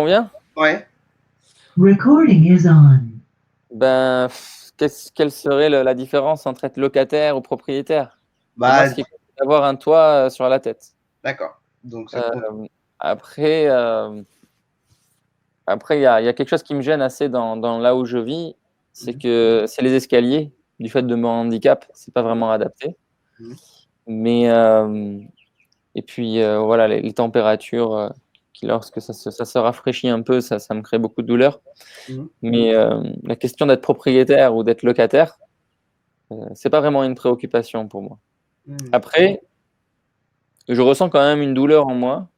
Combien? Ouais. Recording is on. Ben, quelle serait la différence entre être locataire ou propriétaire? Pour moi, ce Bah, qui compte, c'est d'avoir un toit sur la tête. d'accord. Donc, ça Euh, compte. après, il y a quelque chose qui me gêne assez dans là où je vis, c'est Mhm. que c'est les escaliers. Du fait de mon handicap, c'est pas vraiment adapté. Mhm. Mais et puis voilà, les températures qui, lorsque ça se rafraîchit un peu, ça me crée beaucoup de douleur. Mhm. Mais la question d'être propriétaire ou d'être locataire, c'est pas vraiment une préoccupation pour moi. Mhm. Après, je ressens quand même une douleur en moi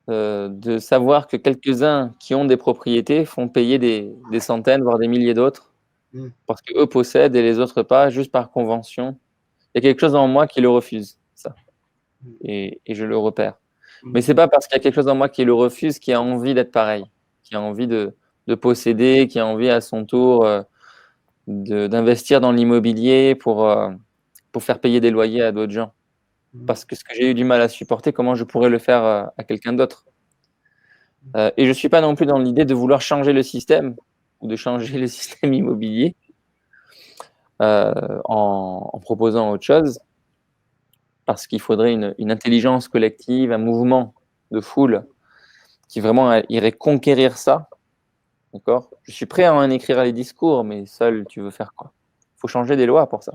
de savoir que quelques-uns qui ont des propriétés font payer des centaines, voire des milliers d'autres, Mhm. parce qu'eux possèdent et les autres pas, juste par convention. Il y a quelque chose en moi qui le refuse, ça, et je le repère. Mais Mhm. c'est pas parce qu'il y a quelque chose en moi qui le refuse qui a envie d'être pareil, qui a envie de posséder, qui a envie à son tour d'investir dans l'immobilier pour faire payer des loyers à d'autres gens. Mhm. Parce que ce que j'ai eu du mal à supporter, comment je pourrais le faire à quelqu'un d'autre? Et je suis pas non plus dans l'idée de vouloir changer le système ou de changer le système immobilier en proposant autre chose, parce qu'il faudrait une intelligence collective, un mouvement de foule qui vraiment irait conquérir ça, d'accord? Je suis prêt à en écrire les discours, mais seul, tu veux faire quoi? Il faut changer des lois pour ça.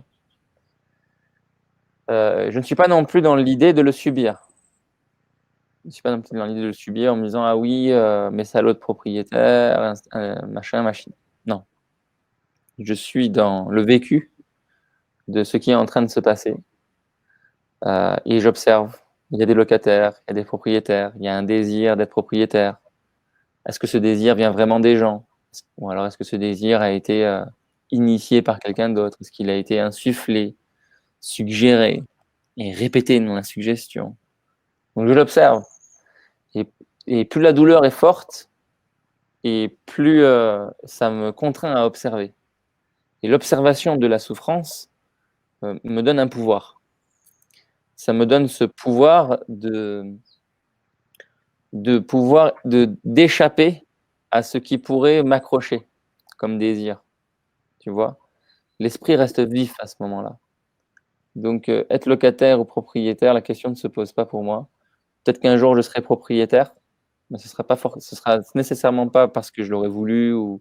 Je ne suis pas non plus dans l'idée de le subir. Je ne suis pas non plus dans l'idée de le subir en me disant: «Ah oui, mes salauds de propriétaires, machin, machine». Non. Je suis dans le vécu de ce qui est en train de se passer, et j'observe. Il y a des locataires, il y a des propriétaires, il y a un désir d'être propriétaire. Est-ce que ce désir vient vraiment des gens? Ou alors est-ce que ce désir a été, initié par quelqu'un d'autre? Est-ce qu'il a été insufflé, suggéré et répété dans la suggestion? Donc je l'observe, et plus la douleur est forte et plus, ça me contraint à observer, et l'observation de la souffrance, me donne un pouvoir. Ça me donne ce pouvoir d'échapper à ce qui pourrait m'accrocher comme désir, tu vois? L'esprit reste vif à ce moment-là. Donc être locataire ou propriétaire, la question ne se pose pas pour moi. Peut-être qu'un jour je serai propriétaire, mais ce sera nécessairement pas parce que je l'aurais voulu ou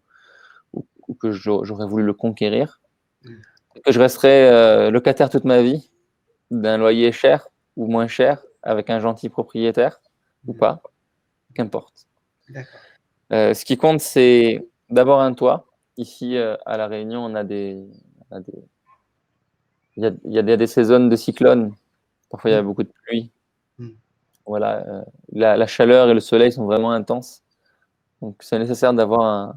que j'aurais voulu le conquérir. Mhm. Que je resterai, locataire toute ma vie, d'un loyer cher ou moins cher, avec un gentil propriétaire ou Mhm. pas, qu'importe. D'accord. Ce qui compte, c'est d'abord un toit. Ici, à La Réunion, on a des il y a des saisons de cyclones. Parfois, il y a Mhm. beaucoup de pluie. Mhm. Voilà, la chaleur et le soleil sont vraiment intenses. Donc c'est nécessaire d'avoir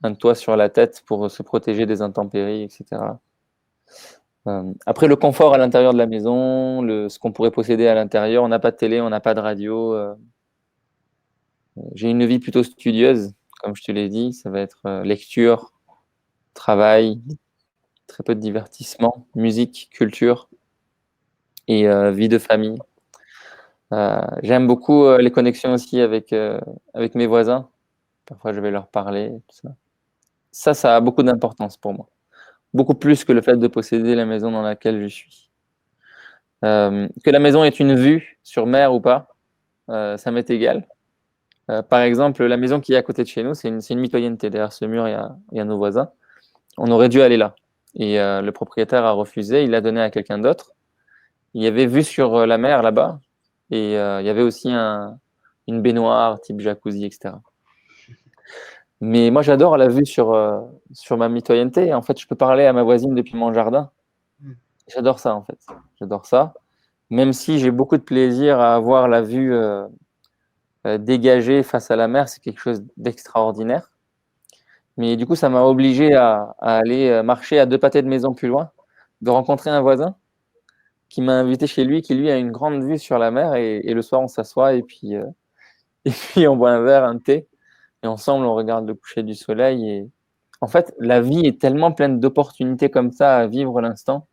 un toit sur la tête pour se protéger des intempéries, et cetera. Après le confort à l'intérieur de la maison, ce qu'on pourrait posséder à l'intérieur, on n'a pas de télé, on n'a pas de radio. J'ai une vie plutôt studieuse, comme je te l'ai dit. Ça va être lecture, travail, très peu de divertissement, musique, culture et vie de famille. J'aime beaucoup les connexions aussi avec mes voisins. Parfois, je vais leur parler, tout ça. Ça a beaucoup d'importance pour moi. Beaucoup plus que le fait de posséder la maison dans laquelle je suis. Que la maison ait une vue sur mer ou pas, ça m'est égal. Par exemple, la maison qui est à côté de chez nous, c'est une mitoyenneté. Derrière ce mur, il y a nos voisins. On aurait dû aller là. Et le propriétaire a refusé, il l'a donné à quelqu'un d'autre. Il y avait vue sur la mer là-bas, et il y avait aussi une baignoire type jacuzzi, etc. Mais moi, j'adore la vue sur ma mitoyenneté. En fait, je peux parler à ma voisine depuis mon jardin. Mhm. J'adore ça, en fait. J'adore ça. Même si j'ai beaucoup de plaisir à avoir la vue dégagée face à la mer, c'est quelque chose d'extraordinaire. Mais du coup, ça m'a obligé à aller marcher à 2 pâtés de maison plus loin, de rencontrer un voisin qui m'a invité chez lui, qui lui a une grande vue sur la mer, et le soir on s'assoit et puis et puis on boit un verre, un thé, et ensemble on regarde le coucher du soleil. Et en fait, la vie est tellement pleine d'opportunités comme ça à vivre l'instant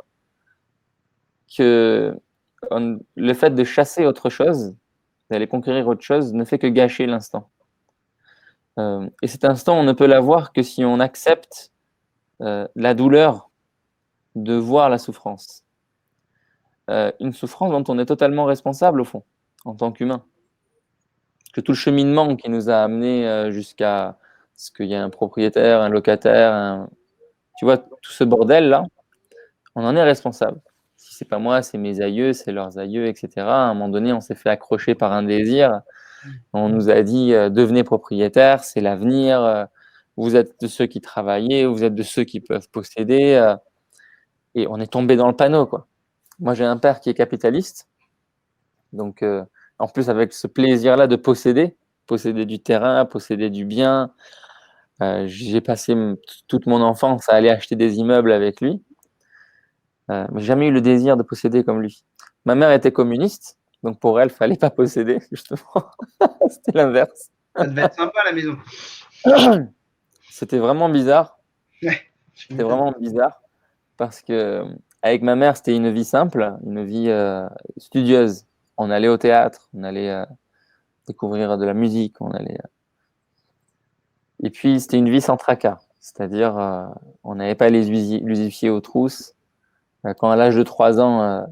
que le fait de chasser autre chose, d'aller conquérir autre chose ne fait que gâcher l'instant. Et cet instant, on ne peut l'avoir que si on accepte la douleur de voir la souffrance. Une souffrance dont on est totalement responsable, au fond, en tant qu'humain. Que tout le cheminement qui nous a amenés jusqu'à ce qu'il y ait un propriétaire, un locataire, tu vois, tout ce bordel-là, on en est responsable. Si c'est pas moi, c'est mes aïeux, c'est leurs aïeux, etc. À un moment donné, on s'est fait accrocher par un désir. On nous a dit devenez propriétaire, c'est l'avenir. Vous êtes de ceux qui travaillent, vous êtes de ceux qui peuvent posséder. Et on est tombé dans le panneau, quoi. Moi, j'ai un père qui est capitaliste. Donc, en plus, avec ce plaisir-là de posséder du terrain, posséder du bien. J'ai passé toute mon enfance à aller acheter des immeubles avec lui. Mais jamais eu le désir de posséder comme lui. Ma mère était communiste, donc pour elle, il ne fallait pas posséder, justement. C'était l'inverse. Ça devait être sympa à la maison. C'était vraiment bizarre. Ouais, C'était vraiment bizarre parce que avec ma mère, c'était une vie simple, une vie studieuse. On allait au théâtre, on allait découvrir de la musique, on allait. Et puis c'était une vie sans tracas, c'est-à-dire on n'avait pas les usifiés aux trousses. Quand à l'âge de 3 ans,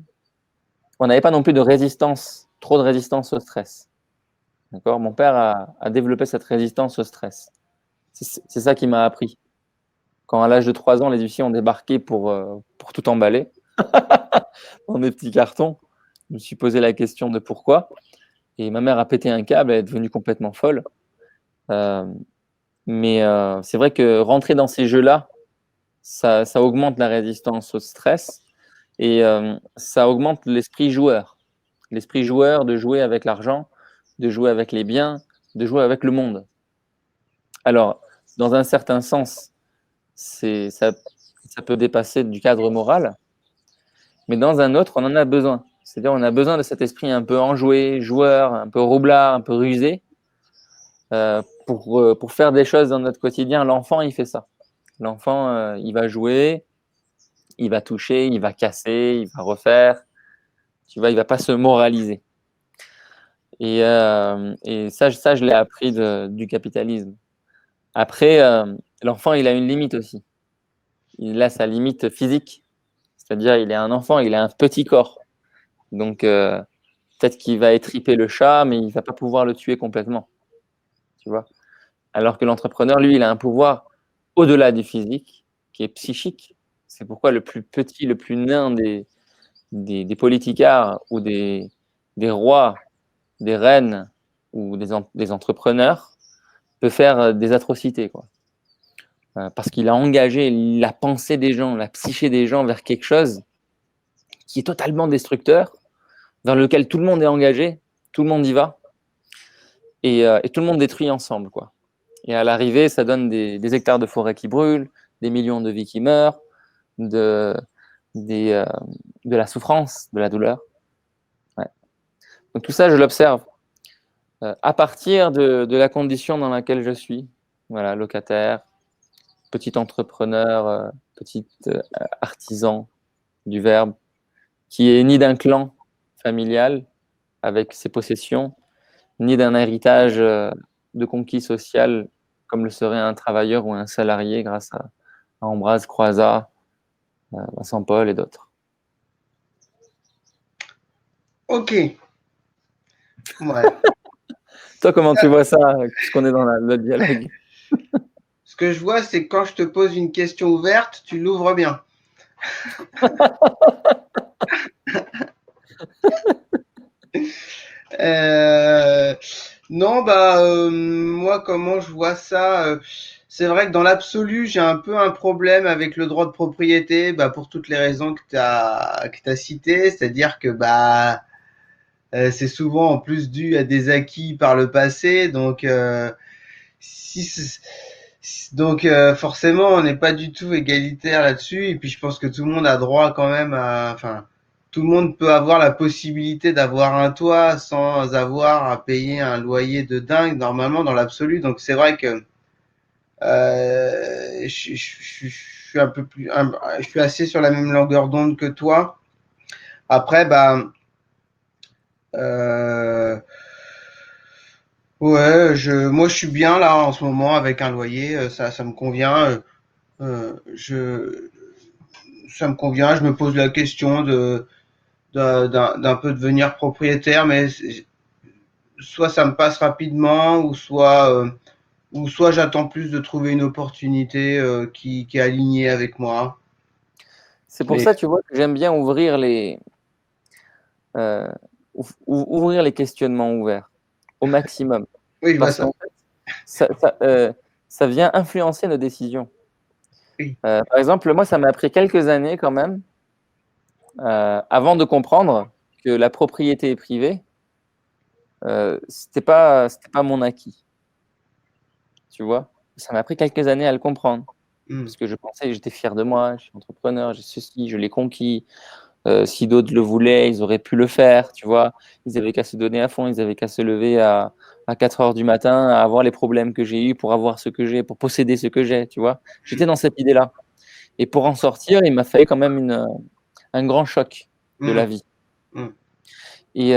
on n'avait pas non plus de résistance, trop de résistance au stress. D'accord ? Mon père a développé cette résistance au stress. C'est ça qui m'a appris. Quand à l'âge de 3 ans, les huissiers ont débarqué pour tout emballer dans des petits cartons, je me suis posé la question de pourquoi. Et ma mère a pété un câble, elle est devenue complètement folle. Mais c'est vrai que rentrer dans ces jeux-là, ça augmente la résistance au stress et ça augmente l'esprit joueur. L'esprit joueur de jouer avec l'argent, de jouer avec les biens, de jouer avec le monde. Alors, dans un certain sens, ça peut dépasser du cadre moral, mais dans un autre, on en a besoin. C'est-à-dire, on a besoin de cet esprit un peu enjoué, joueur, un peu roublard, un peu rusé, pour faire des choses dans notre quotidien. L'enfant, il fait ça. L'enfant, il va jouer, il va toucher, il va casser, il va refaire. Tu vois, il va pas se moraliser. Et ça, je l'ai appris du capitalisme. Après, l'enfant, il a une limite aussi. Il a sa limite physique. C'est-à-dire, il est un enfant, il a un petit corps. Donc, peut-être qu'il va étriper le chat, mais il ne va pas pouvoir le tuer complètement. Tu vois ? Alors que l'entrepreneur, lui, il a un pouvoir au-delà du physique, qui est psychique. C'est pourquoi le plus petit, le plus nain des politicards ou des rois, des reines ou des entrepreneurs peut faire des atrocités, quoi. Parce qu'il a engagé la pensée des gens, la psyché des gens vers quelque chose qui est totalement destructeur, vers lequel tout le monde est engagé, tout le monde y va, et tout le monde détruit ensemble, quoi. Et à l'arrivée, ça donne des hectares de forêt qui brûlent, des millions de vies qui meurent, de la souffrance, de la douleur. Ouais. Donc tout ça, je l'observe à partir de la condition dans laquelle je suis. Voilà, locataire, petit entrepreneur, petit artisan du verbe, qui est ni d'un clan familial avec ses possessions, ni d'un héritage de conquis social comme le serait un travailleur ou un salarié grâce à Ambroise Croizat, Vincent Paul et d'autres. Ok. Ouais. Toi, comment tu vois ça, puisqu'on est dans le dialogue? Ce que je vois, c'est que quand je te pose une question ouverte, tu l'ouvres bien. Non, moi, comment je vois ça, c'est vrai que dans l'absolu, j'ai un peu un problème avec le droit de propriété, pour toutes les raisons que tu as citées, c'est-à-dire que c'est souvent en plus dû à des acquis par le passé, donc forcément, on n'est pas du tout égalitaire là-dessus, et puis je pense que tout le monde a droit quand même enfin, tout le monde peut avoir la possibilité d'avoir un toit sans avoir à payer un loyer de dingue normalement dans l'absolu. Donc c'est vrai que je suis un peu plus, je suis assez sur la même longueur d'onde que toi. Après, euh, Ouais, moi je suis bien là en ce moment avec un loyer, ça me convient. Je, ça me convient. Je me pose la question d'un peu devenir propriétaire, mais soit ça me passe rapidement, ou soit j'attends plus de trouver une opportunité qui est alignée avec moi. C'est pour Mais ça, tu vois, que j'aime bien euh, ouvrir les questionnements ouverts au maximum. oui, je vois Parce ça. qu'en fait, ça vient influencer nos décisions. Oui. Par exemple, moi, ça m'a pris quelques années quand même, avant de comprendre que la propriété privée, c'était pas mon acquis, tu vois. Ça m'a pris quelques années à le comprendre, Mm. parce que je pensais, j'étais fier de moi, je suis entrepreneur, j'ai ceci, je l'ai conquis. Si d'autres le voulaient, ils auraient pu le faire, tu vois. Ils avaient qu'à se donner à fond, ils avaient qu'à se lever à 4 heures du matin, à avoir les problèmes que j'ai eus pour avoir ce que j'ai, pour posséder ce que j'ai, tu vois. J'étais dans cette idée-là. Et pour en sortir, il m'a fallu quand même un grand choc de la Mm. vie. Mm. Et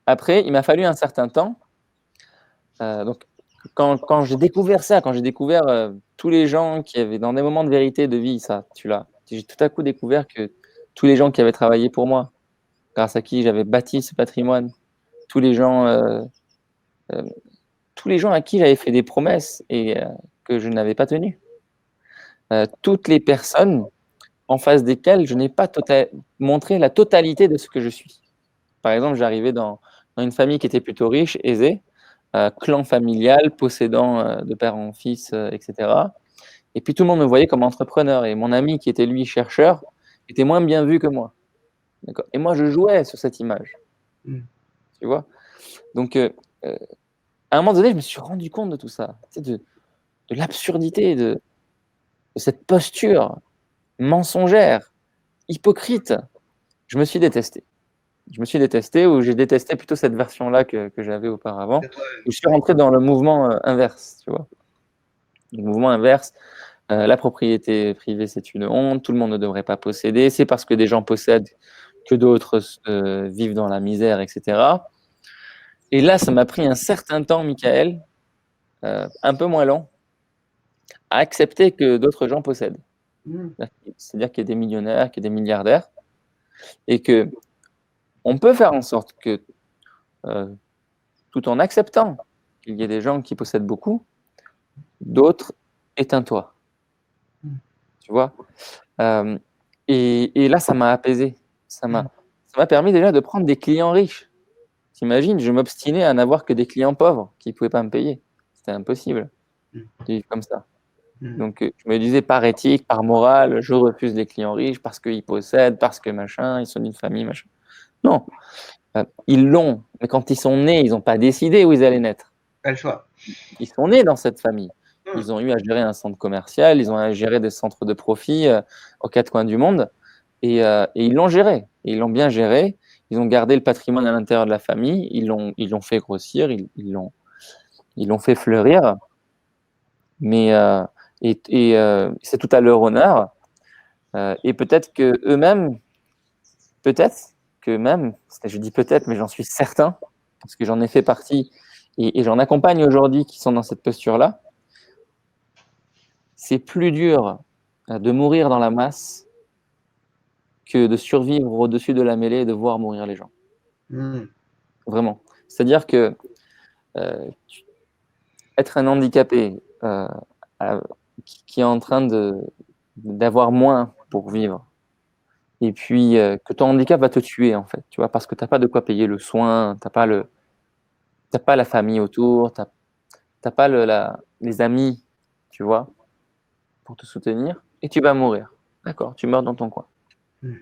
après, il m'a fallu un certain temps. Donc, quand j'ai découvert ça, quand j'ai découvert tous les gens qui avaient, dans des moments de vérité de vie, ça, j'ai tout à coup découvert que tous les gens qui avaient travaillé pour moi, grâce à qui j'avais bâti ce patrimoine, tous les gens, euh, euh, tous les gens à qui j'avais fait des promesses et que je n'avais pas tenues. Toutes les personnes en face desquelles je n'ai pas montré la totalité de ce que je suis. Par exemple, j'arrivais dans une famille qui était plutôt riche, aisée, clan familial, possédant de père en fils, etc. Et puis tout le monde me voyait comme entrepreneur. Et mon ami, qui était lui chercheur, était moins bien vu que moi. D'accord. Et moi, je jouais sur cette image, Mm. tu vois. Donc, euh, à un moment donné, je me suis rendu compte de tout ça, tu sais, de l'absurdité de cette posture mensongère, hypocrite. Je me suis détesté. Je me suis détesté, ou j'ai détesté plutôt cette version-là que j'avais auparavant. C'est toi. Et je suis rentré dans le mouvement inverse, tu vois. Le mouvement inverse, la propriété privée, c'est une honte, tout le monde ne devrait pas posséder, c'est parce que des gens possèdent que d'autres vivent dans la misère, etc. Et là, ça m'a pris un certain temps, Michael, un peu moins long, à accepter que d'autres gens possèdent. Mm. C'est-à-dire qu'il y a des millionnaires, qu'il y a des milliardaires, et que on peut faire en sorte que, euh, tout en acceptant qu'il y ait des gens qui possèdent beaucoup, d'autres aient un toit, tu vois. Euh, et là, ça m'a apaisé. Mm. Ça m'a permis déjà de prendre des clients riches. T'imagines, je m'obstinais à n'avoir que des clients pauvres qui ne pouvaient pas me payer. C'était impossible Mm. de vivre comme ça. Mm. Donc, je me disais, par éthique, par morale, je refuse les clients riches parce qu'ils possèdent, parce que machin, ils sont d'une famille, machin. Non, ils l'ont, mais quand ils sont nés, ils n'ont pas décidé où ils allaient naître. Pas le choix. Ils sont nés dans cette famille. Mm. Ils ont eu à gérer un centre commercial, ils ont à gérer des centres de profit aux quatre coins du monde, et ils l'ont géré. Et ils l'ont bien géré. Ils ont gardé le patrimoine à l'intérieur de la famille. Ils l'ont fait grossir. Ils l'ont fait fleurir. Mais c'est tout à leur honneur. Et peut-être que même, je dis peut-être, mais j'en suis certain, parce que j'en ai fait partie et j'en accompagne aujourd'hui qui sont dans cette posture-là. C'est plus dur de mourir dans la masse que de survivre au-dessus de la mêlée et de voir mourir les gens. Mm. Vraiment. C'est-à-dire que euh, être un handicapé euh, qui est en train d'avoir moins pour vivre, et puis que ton handicap va te tuer, en fait, tu vois, parce que tu n'as pas de quoi payer le soin, t'as pas la famille autour, t'as pas les amis, tu vois, pour te soutenir, et tu vas mourir. D'accord, tu meurs dans ton coin. Mm.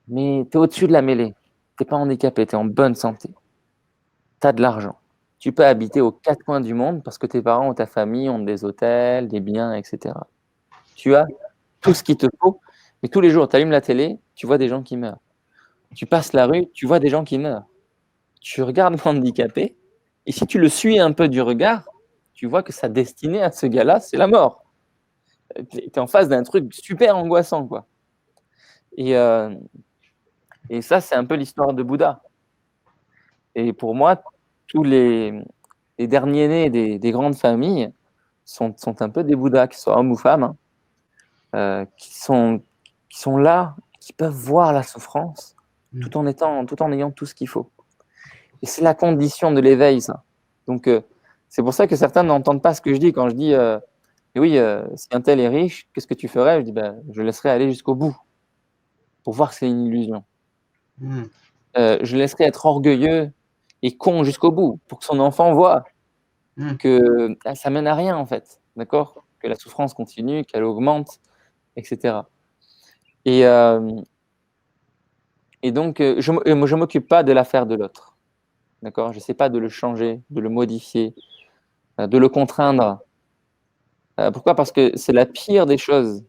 Mais tu es au-dessus de la mêlée. Tu n'es pas handicapé, tu es en bonne santé. Tu as de l'argent. Tu peux habiter aux quatre coins du monde parce que tes parents ou ta famille ont des hôtels, des biens, etc. Tu as tout ce qu'il te faut. Mais tous les jours, tu allumes la télé, tu vois des gens qui meurent. Tu passes la rue, tu vois des gens qui meurent. Tu regardes l'handicapé, et si tu le suis un peu du regard, tu vois que sa destinée à ce gars-là, c'est la mort. Tu es en face d'un truc super angoissant, quoi. Et, euh, et ça, c'est un peu l'histoire de Bouddha. Et pour moi, tous les derniers-nés des grandes familles sont un peu des bouddhas, qu'ils soient hommes ou femmes, hein, qui sont là, qui peuvent voir la souffrance tout en ayant tout ce qu'il faut. Et c'est la condition de l'éveil, ça. Donc, c'est pour ça que certains n'entendent pas ce que je dis quand je dis oui, si un tel est riche, qu'est-ce que tu ferais? Je dis je le laisserai aller jusqu'au bout pour voir que c'est une illusion. Je le laisserai être orgueilleux et con jusqu'au bout pour que son enfant voit que ça mène à rien, en fait. D'accord? Que la souffrance continue, qu'elle augmente, etc. Et donc, je ne m'occupe pas de l'affaire de l'autre. D'accord? Je ne sais pas de le changer, de le modifier, de le contraindre. Pourquoi? Parce que c'est la pire des choses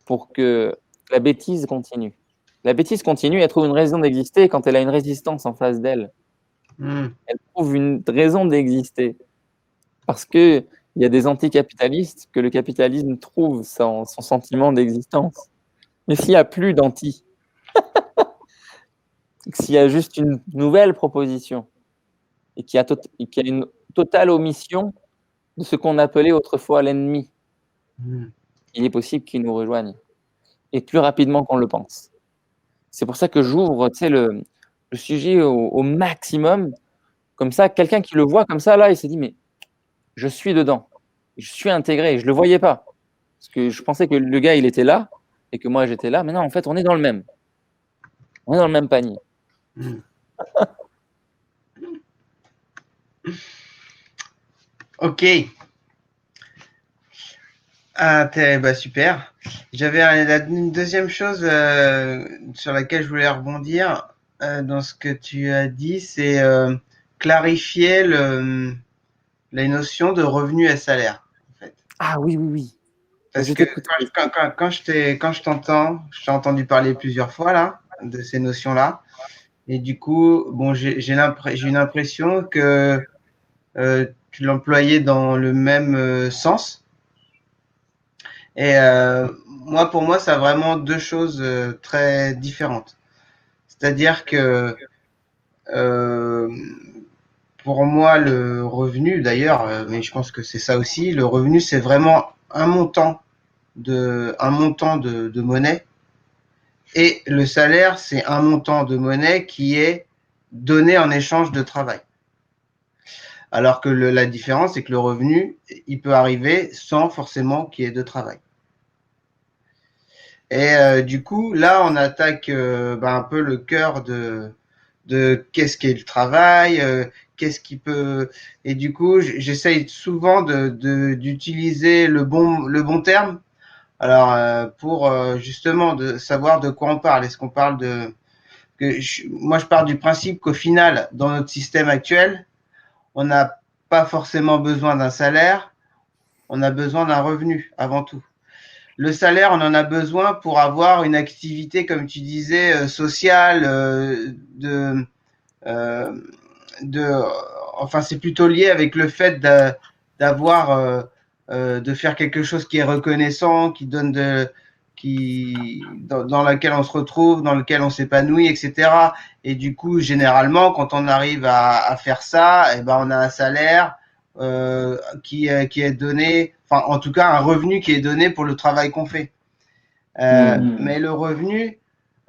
pour que la bêtise continue. La bêtise continue, elle trouve une raison d'exister quand elle a une résistance en face d'elle. Elle trouve une raison d'exister. Parce qu'il y a des anticapitalistes que le capitalisme trouve son sentiment d'existence. Mais s'il n'y a plus d'anti, s'il y a juste une nouvelle proposition et qu'il y a une totale omission de ce qu'on appelait autrefois l'ennemi, il est possible qu'il nous rejoigne, et plus rapidement qu'on le pense. C'est pour ça que j'ouvre, le sujet au maximum, comme ça, quelqu'un qui le voit comme ça, là, il se dit, mais je suis dedans, je suis intégré, je le voyais pas, parce que je pensais que le gars, il était là, et que moi, j'étais là, mais non, en fait, on est dans le même panier. Ok. Super. J'avais une deuxième chose sur laquelle je voulais rebondir dans ce que tu as dit, c'est clarifier la notion de revenu et salaire. En fait. Ah oui, oui, oui. Parce Je que t'écoute. quand je t'entends, je t'ai entendu parler plusieurs fois là de ces notions-là, et du coup, bon, j'ai une impression que tu l'employais dans le même sens. Et moi, pour moi, ça a vraiment deux choses très différentes. C'est-à-dire que euh, pour moi, le revenu, d'ailleurs, mais je pense que c'est ça aussi, le revenu, c'est vraiment un montant de monnaie. Et le salaire, c'est un montant de monnaie qui est donné en échange de travail. Alors que la différence, c'est que le revenu, il peut arriver sans forcément qu'il y ait de travail. Et du coup, là, on attaque un peu le cœur de qu'est-ce qu'est le travail, qu'est-ce qui peut. Et du coup, j'essaye souvent d'utiliser le bon terme. Alors, pour justement de savoir de quoi on parle. Est-ce qu'on parle moi, je pars du principe qu'au final, dans notre système actuel, on n'a pas forcément besoin d'un salaire, on a besoin d'un revenu avant tout. Le salaire, on en a besoin pour avoir une activité, comme tu disais, sociale, euh, de, enfin, c'est plutôt lié avec le fait d'avoir, de faire quelque chose qui est reconnaissant, qui donne dans laquelle on se retrouve, dans lequel on s'épanouit, etc. Et du coup, généralement, quand on arrive à faire ça, eh ben, on a un salaire qui est donné, enfin, en tout cas, un revenu qui est donné pour le travail qu'on fait. Mais le revenu,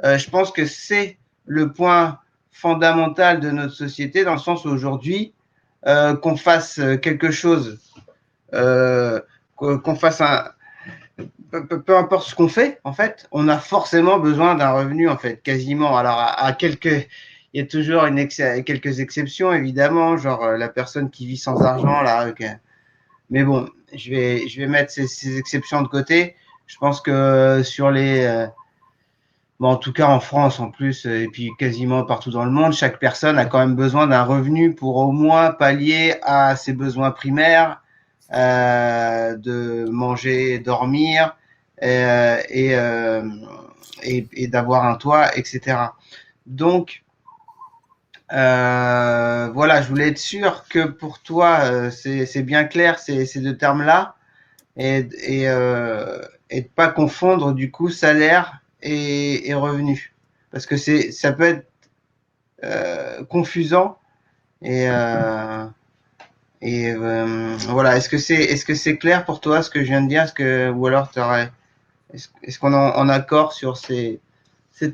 je pense que c'est le point fondamental de notre société, dans le sens où aujourd'hui, qu'on fasse quelque chose, qu'on fasse peu importe ce qu'on fait, en fait, on a forcément besoin d'un revenu, en fait, quasiment. Alors, il y a toujours quelques exceptions, évidemment, genre la personne qui vit sans argent, là. Okay. Mais bon, je vais mettre ces exceptions de côté. Je pense que sur bon, en tout cas en France en plus, et puis quasiment partout dans le monde, chaque personne a quand même besoin d'un revenu pour au moins pallier à ses besoins primaires, de manger, dormir, et d'avoir un toit, etc. Donc, voilà, je voulais être sûr que pour toi, c'est bien clair ces deux termes-là, et de pas confondre du coup salaire et revenu, parce que ça peut être confusant, Et, voilà. Est-ce que c'est clair pour toi ce que je viens de dire? Ou alors est-ce qu'on est en accord sur ces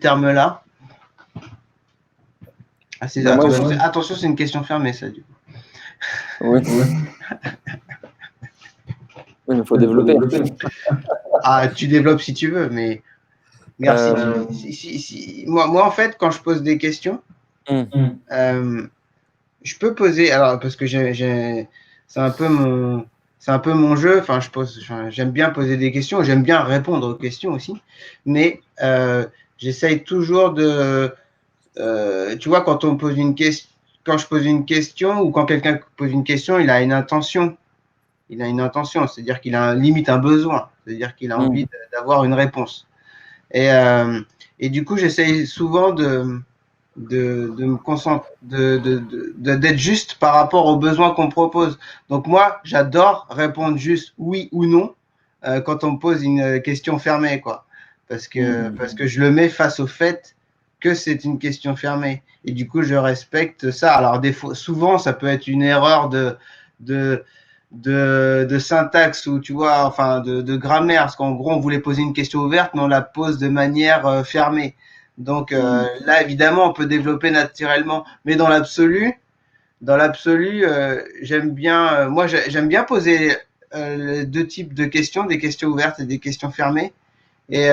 termes-là? Ben moi, Attention, c'est une question fermée, ça, du coup. oui, oui, il faut développer. Ah, tu développes si tu veux, mais merci. Moi, en fait, quand je pose des questions, Hum, je peux poser, alors, parce que c'est un peu c'est un peu mon jeu. J'aime bien poser des questions, j'aime bien répondre aux questions aussi, mais j'essaye toujours tu vois, quand je pose une question ou quand quelqu'un pose une question, il a une intention. Il a une intention, c'est-à-dire qu'il a limite un besoin, c'est-à-dire qu'il a envie d'avoir une réponse. Et, euh, et du coup, j'essaye souvent de me concentrer, d'être juste par rapport aux besoins qu'on me propose. Donc moi, j'adore répondre juste oui ou non quand on me pose une question fermée, quoi. Parce que je le mets face au fait que c'est une question fermée. Et du coup, je respecte ça. Alors, souvent, ça peut être une erreur de, de syntaxe ou tu vois, enfin, de grammaire. Parce qu'en gros, on voulait poser une question ouverte, mais on la pose de manière fermée. Donc là, évidemment, on peut développer naturellement, mais dans l'absolu, j'aime bien, j'aime bien poser deux types de questions, des questions ouvertes et des questions fermées, et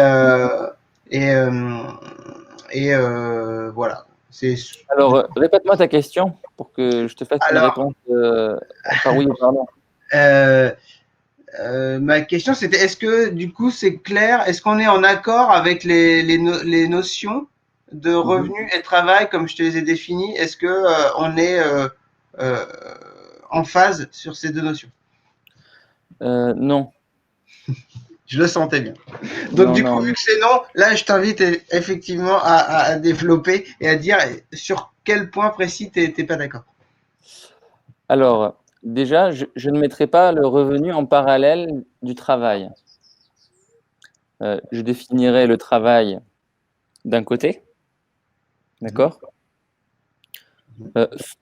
et euh, voilà. C'est Alors, répète-moi ta question pour que je te fasse une alors réponse par oui ou par non. euh, ma question c'était est-ce que du coup c'est clair, est-ce qu'on est en accord avec les notions de revenu et travail comme je te les ai définies? Est-ce que on est euh, en phase sur ces deux notions? Non, Je le sentais bien. Donc non, du coup, non. vu que c'est non, là je t'invite effectivement à développer et à dire sur quel point précis t'es pas d'accord. Alors, déjà, je ne mettrai pas le revenu en parallèle du travail. Je définirai le travail d'un côté, d'accord?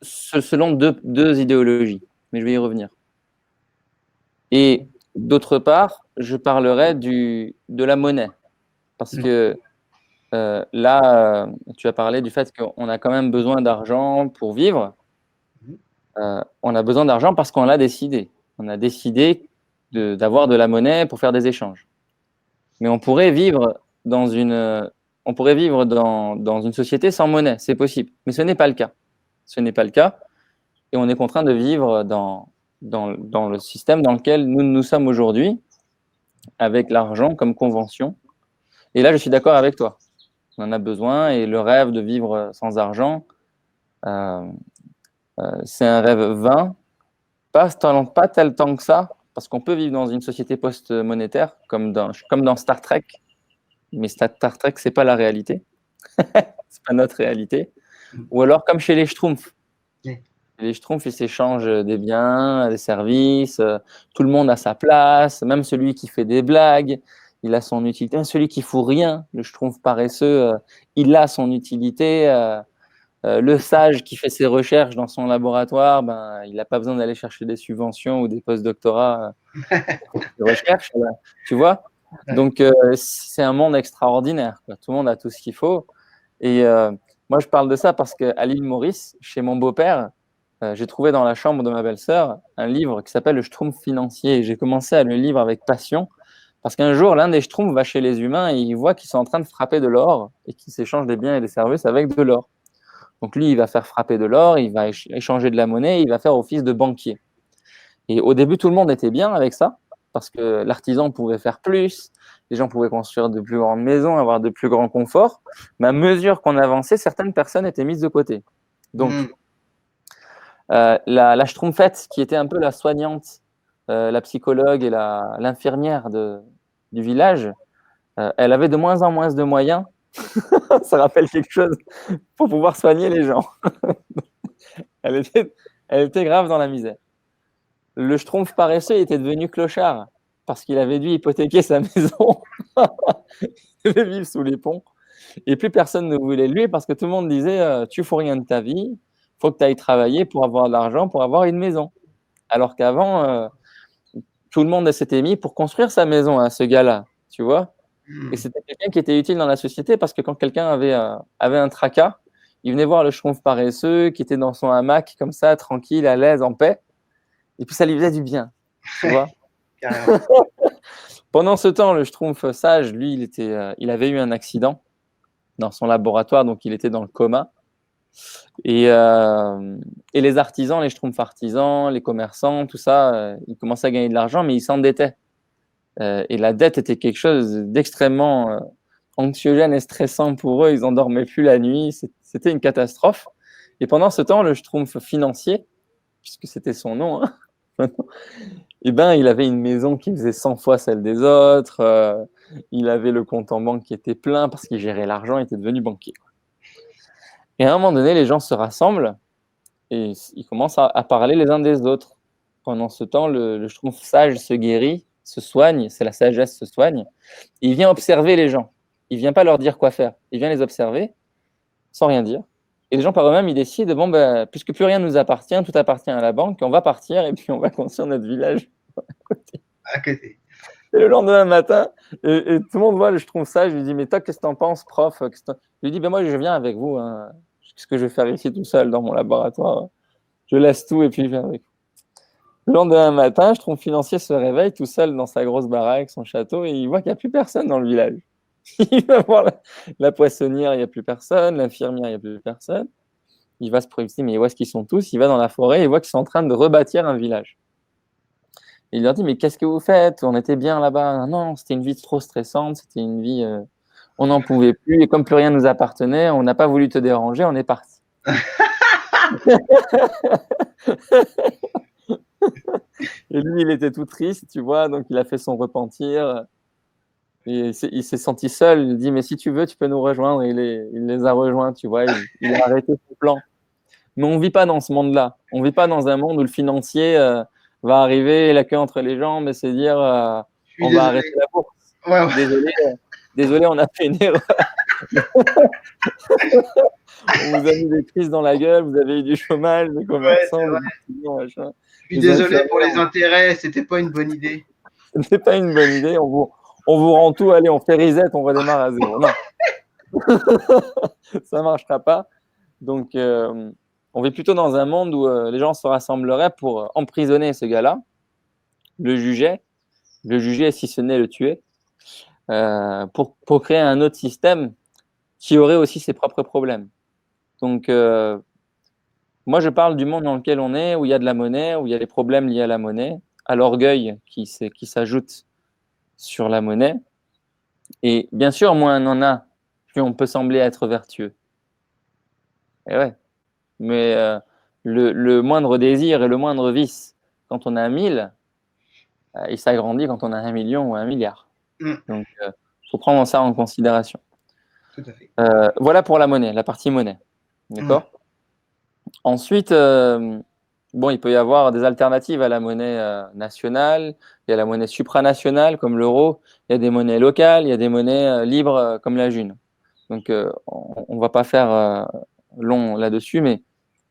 Selon deux idéologies, mais je vais y revenir. Et d'autre part, je parlerai de la monnaie, parce que là, tu as parlé du fait qu'on a quand même besoin d'argent pour vivre. On a besoin d'argent parce qu'on l'a décidé. On a décidé d'avoir de la monnaie pour faire des échanges. Mais on pourrait vivre dans une société sans monnaie, c'est possible. Mais ce n'est pas le cas. Ce n'est pas le cas. Et on est contraint de vivre dans le système dans lequel nous sommes aujourd'hui, avec l'argent comme convention. Et là, je suis d'accord avec toi. On en a besoin et le rêve de vivre sans argent, euh, c'est un rêve vain. Pas tel temps que ça, parce qu'on peut vivre dans une société post-monétaire, comme dans Star Trek, mais Star Trek, c'est pas la réalité, c'est pas notre réalité. Ou alors comme chez les Schtroumpfs. Les Schtroumpfs, ils s'échangent des biens, des services, tout le monde a sa place, même celui qui fait des blagues, il a son utilité. Même celui qui fout rien, le Schtroumpf paresseux, il a son utilité. Le sage qui fait ses recherches dans son laboratoire, ben, il n'a pas besoin d'aller chercher des subventions ou des post-doctorats pour ses recherches, tu vois. Donc, c'est un monde extraordinaire, quoi. Tout le monde a tout ce qu'il faut. Et moi, je parle de ça parce qu'à l'île Maurice, chez mon beau-père, j'ai trouvé dans la chambre de ma belle-sœur un livre qui s'appelle Le Schtroumpf financier. Et j'ai commencé à le lire avec passion parce qu'un jour, l'un des Schtroumpfs va chez les humains et il voit qu'ils sont en train de frapper de l'or et qu'ils s'échangent des biens et des services avec de l'or. Donc lui, il va faire frapper de l'or, il va échanger de la monnaie, il va faire office de banquier. Et au début, tout le monde était bien avec ça, parce que l'artisan pouvait faire plus, les gens pouvaient construire de plus grandes maisons, avoir de plus grands conforts. Mais à mesure qu'on avançait, certaines personnes étaient mises de côté. Donc, la Schtroumpfette, qui était un peu la soignante, la psychologue et l'infirmière du village, elle avait de moins en moins de moyens. Ça rappelle quelque chose pour pouvoir soigner les gens. Elle était, elle était grave dans la misère. Le Schtroumpf paresseux était devenu clochard parce qu'il avait dû hypothéquer sa maison. Il devait vivre sous les ponts. Et plus personne ne voulait de lui parce que tout le monde disait tu fous rien de ta vie, faut que tu ailles travailler pour avoir de l'argent, pour avoir une maison. Alors qu'avant, tout le monde s'était mis pour construire sa maison à ce gars-là, tu vois. Et c'était quelqu'un qui était utile dans la société parce que quand quelqu'un avait un tracas, il venait voir le schtroumpf paresseux qui était dans son hamac comme ça, tranquille, à l'aise, en paix. Et puis ça lui faisait du bien, tu vois. Carrément. Pendant ce temps, le schtroumpf sage, lui, il avait eu un accident dans son laboratoire, donc il était dans le coma. Et les artisans, les schtroumpfs artisans, les commerçants, tout ça, ils commençaient à gagner de l'argent, mais ils s'endettaient. Et la dette était quelque chose d'extrêmement anxiogène et stressant pour eux. Ils n'endormaient plus la nuit. C'était une catastrophe. Et pendant ce temps, le schtroumpf financier, puisque c'était son nom, hein, eh ben, il avait une maison qui faisait 100 fois celle des autres. Il avait le compte en banque qui était plein parce qu'il gérait l'argent, il était devenu banquier. Et à un moment donné, les gens se rassemblent et ils commencent à parler les uns des autres. Pendant ce temps, le schtroumpf sage se guérit, se soigne, c'est la sagesse se soigne. Et il vient observer les gens. Il vient pas leur dire quoi faire. Il vient les observer sans rien dire. Et les gens par eux-mêmes, ils décident, bon, ben, puisque plus rien nous appartient, tout appartient à la banque, on va partir et puis on va construire notre village À côté. Et le lendemain matin, et tout le monde voit, je trouve ça, je lui dis, mais toi, qu'est-ce que t'en penses, prof? Je lui dis, ben moi, je viens avec vous. Hein. Qu'est-ce que je vais faire ici tout seul dans mon laboratoire? Je laisse tout et puis je viens avec vous. Le lendemain matin, je trouve financier se réveille tout seul dans sa grosse baraque, son château, et il voit qu'il n'y a plus personne dans le village. Il va voir la poissonnière, il n'y a plus personne, l'infirmière, il n'y a plus personne. Il va se préoccuper, mais où est-ce qu'ils sont tous? Il va dans la forêt et il voit qu'ils sont en train de rebâtir un village. Et il leur dit, mais qu'est-ce que vous faites? On était bien là-bas. Non, c'était une vie trop stressante, c'était une vie, on n'en pouvait plus, et comme plus rien nous appartenait, on n'a pas voulu te déranger, on est parti. Et lui, il était tout triste, tu vois, donc il a fait son repentir. Et il s'est senti seul. Il dit, mais si tu veux, tu peux nous rejoindre. Et il les a rejoints, tu vois. Il a arrêté son plan. Mais on ne vit pas dans ce monde-là. On ne vit pas dans un monde où le financier va arriver, la queue entre les jambes et se dire, Je suis on va désolé. arrêter la bourse. Ouais, ouais. Désolé, on a fait une erreur. On vous a mis des crises dans la gueule, vous avez eu du chômage, des commerçants, Ouais, des machin. je suis Les désolé pour les infirmières. intérêts, c'était pas une bonne idée. Ce n'est pas une bonne idée. On vous rend tout, allez, on fait reset, on redémarre à zéro. Non, ça ne marchera pas. Donc, on vit plutôt dans un monde où les gens se rassembleraient pour emprisonner ce gars-là, le juger si ce n'est le tuer, pour créer un autre système qui aurait aussi ses propres problèmes. Donc, moi, je parle du monde dans lequel on est, où il y a de la monnaie, où il y a les problèmes liés à la monnaie, à l'orgueil qui s'ajoute sur la monnaie. Et bien sûr, moins on en a, plus on peut sembler être vertueux. Et ouais. Mais le moindre désir et le moindre vice, quand on a 1000, il s'agrandit quand on a 1 million ou 1 milliard. Donc, il faut prendre ça en considération. Tout à fait. Voilà pour la monnaie, la partie monnaie. D'accord. Ensuite, bon, il peut y avoir des alternatives à la monnaie nationale. Il y a la monnaie supranationale comme l'euro. Il y a des monnaies locales. Il y a des monnaies libres comme la June. Donc, on ne va pas faire long là-dessus, mais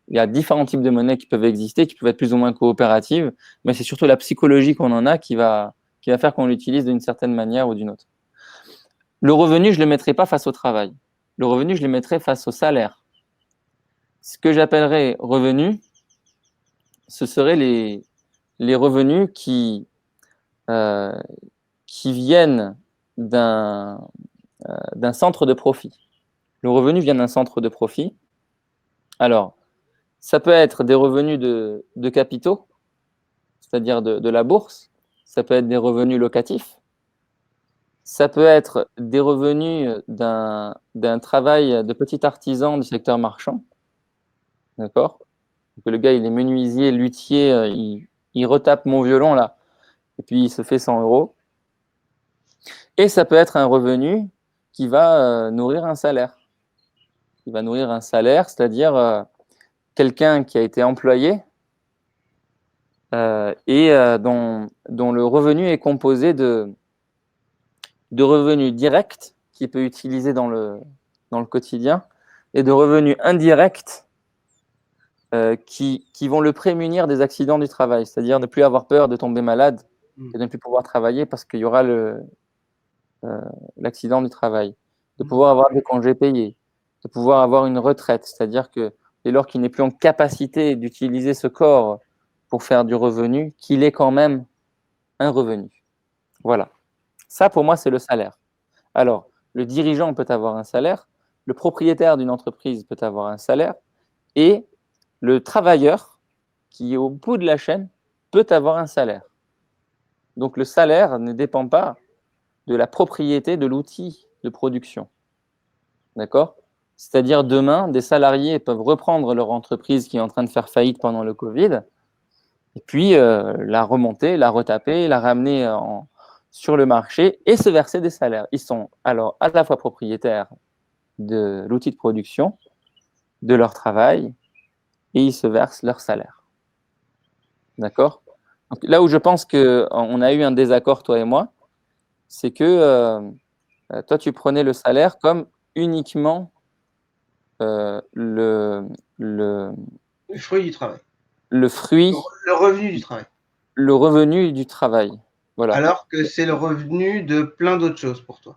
il y a différents types de monnaies qui peuvent exister, qui peuvent être plus ou moins coopératives, mais c'est surtout la psychologie qu'on en a qui va faire qu'on l'utilise d'une certaine manière ou d'une autre. Le revenu, je ne le mettrai pas face au travail. Le revenu, je le mettrai face au salaire. Ce que j'appellerais revenu, ce seraient les revenus qui viennent d'un centre de profit. Le revenu vient d'un centre de profit. Alors, ça peut être des revenus de capitaux, c'est-à-dire de la bourse. Ça peut être des revenus locatifs. Ça peut être des revenus d'un travail de petit artisan du secteur marchand. D'accord? Donc, le gars, il est menuisier, luthier, il retape mon violon là, et puis il se fait 100 euros. Et ça peut être un revenu qui va nourrir un salaire. Il va nourrir un salaire, c'est-à-dire quelqu'un qui a été employé et dont le revenu est composé de revenus directs qu'il peut utiliser dans le quotidien et de revenus indirects qui vont le prémunir des accidents du travail, c'est-à-dire ne plus avoir peur de tomber malade et de ne plus pouvoir travailler parce qu'il y aura l'accident du travail, de pouvoir avoir des congés payés, de pouvoir avoir une retraite, c'est-à-dire que dès lors qu'il n'est plus en capacité d'utiliser ce corps pour faire du revenu, qu'il ait quand même un revenu. Voilà. Ça, pour moi, c'est le salaire. Alors, le dirigeant peut avoir un salaire, le propriétaire d'une entreprise peut avoir un salaire, et le travailleur, qui est au bout de la chaîne, peut avoir un salaire. Donc, le salaire ne dépend pas de la propriété de l'outil de production. D'accord ? C'est-à-dire, demain, des salariés peuvent reprendre leur entreprise qui est en train de faire faillite pendant le Covid, et puis la remonter, la retaper, la ramener sur le marché et se verser des salaires. Ils sont alors à la fois propriétaires de l'outil de production, de leur travail, et ils se versent leur salaire. D'accord ? Donc, là où je pense qu'on a eu un désaccord, toi et moi, c'est que toi, tu prenais le salaire comme uniquement le fruit du travail. Le fruit, le revenu du travail. Le revenu du travail. Voilà. Alors que c'est le revenu de plein d'autres choses pour toi.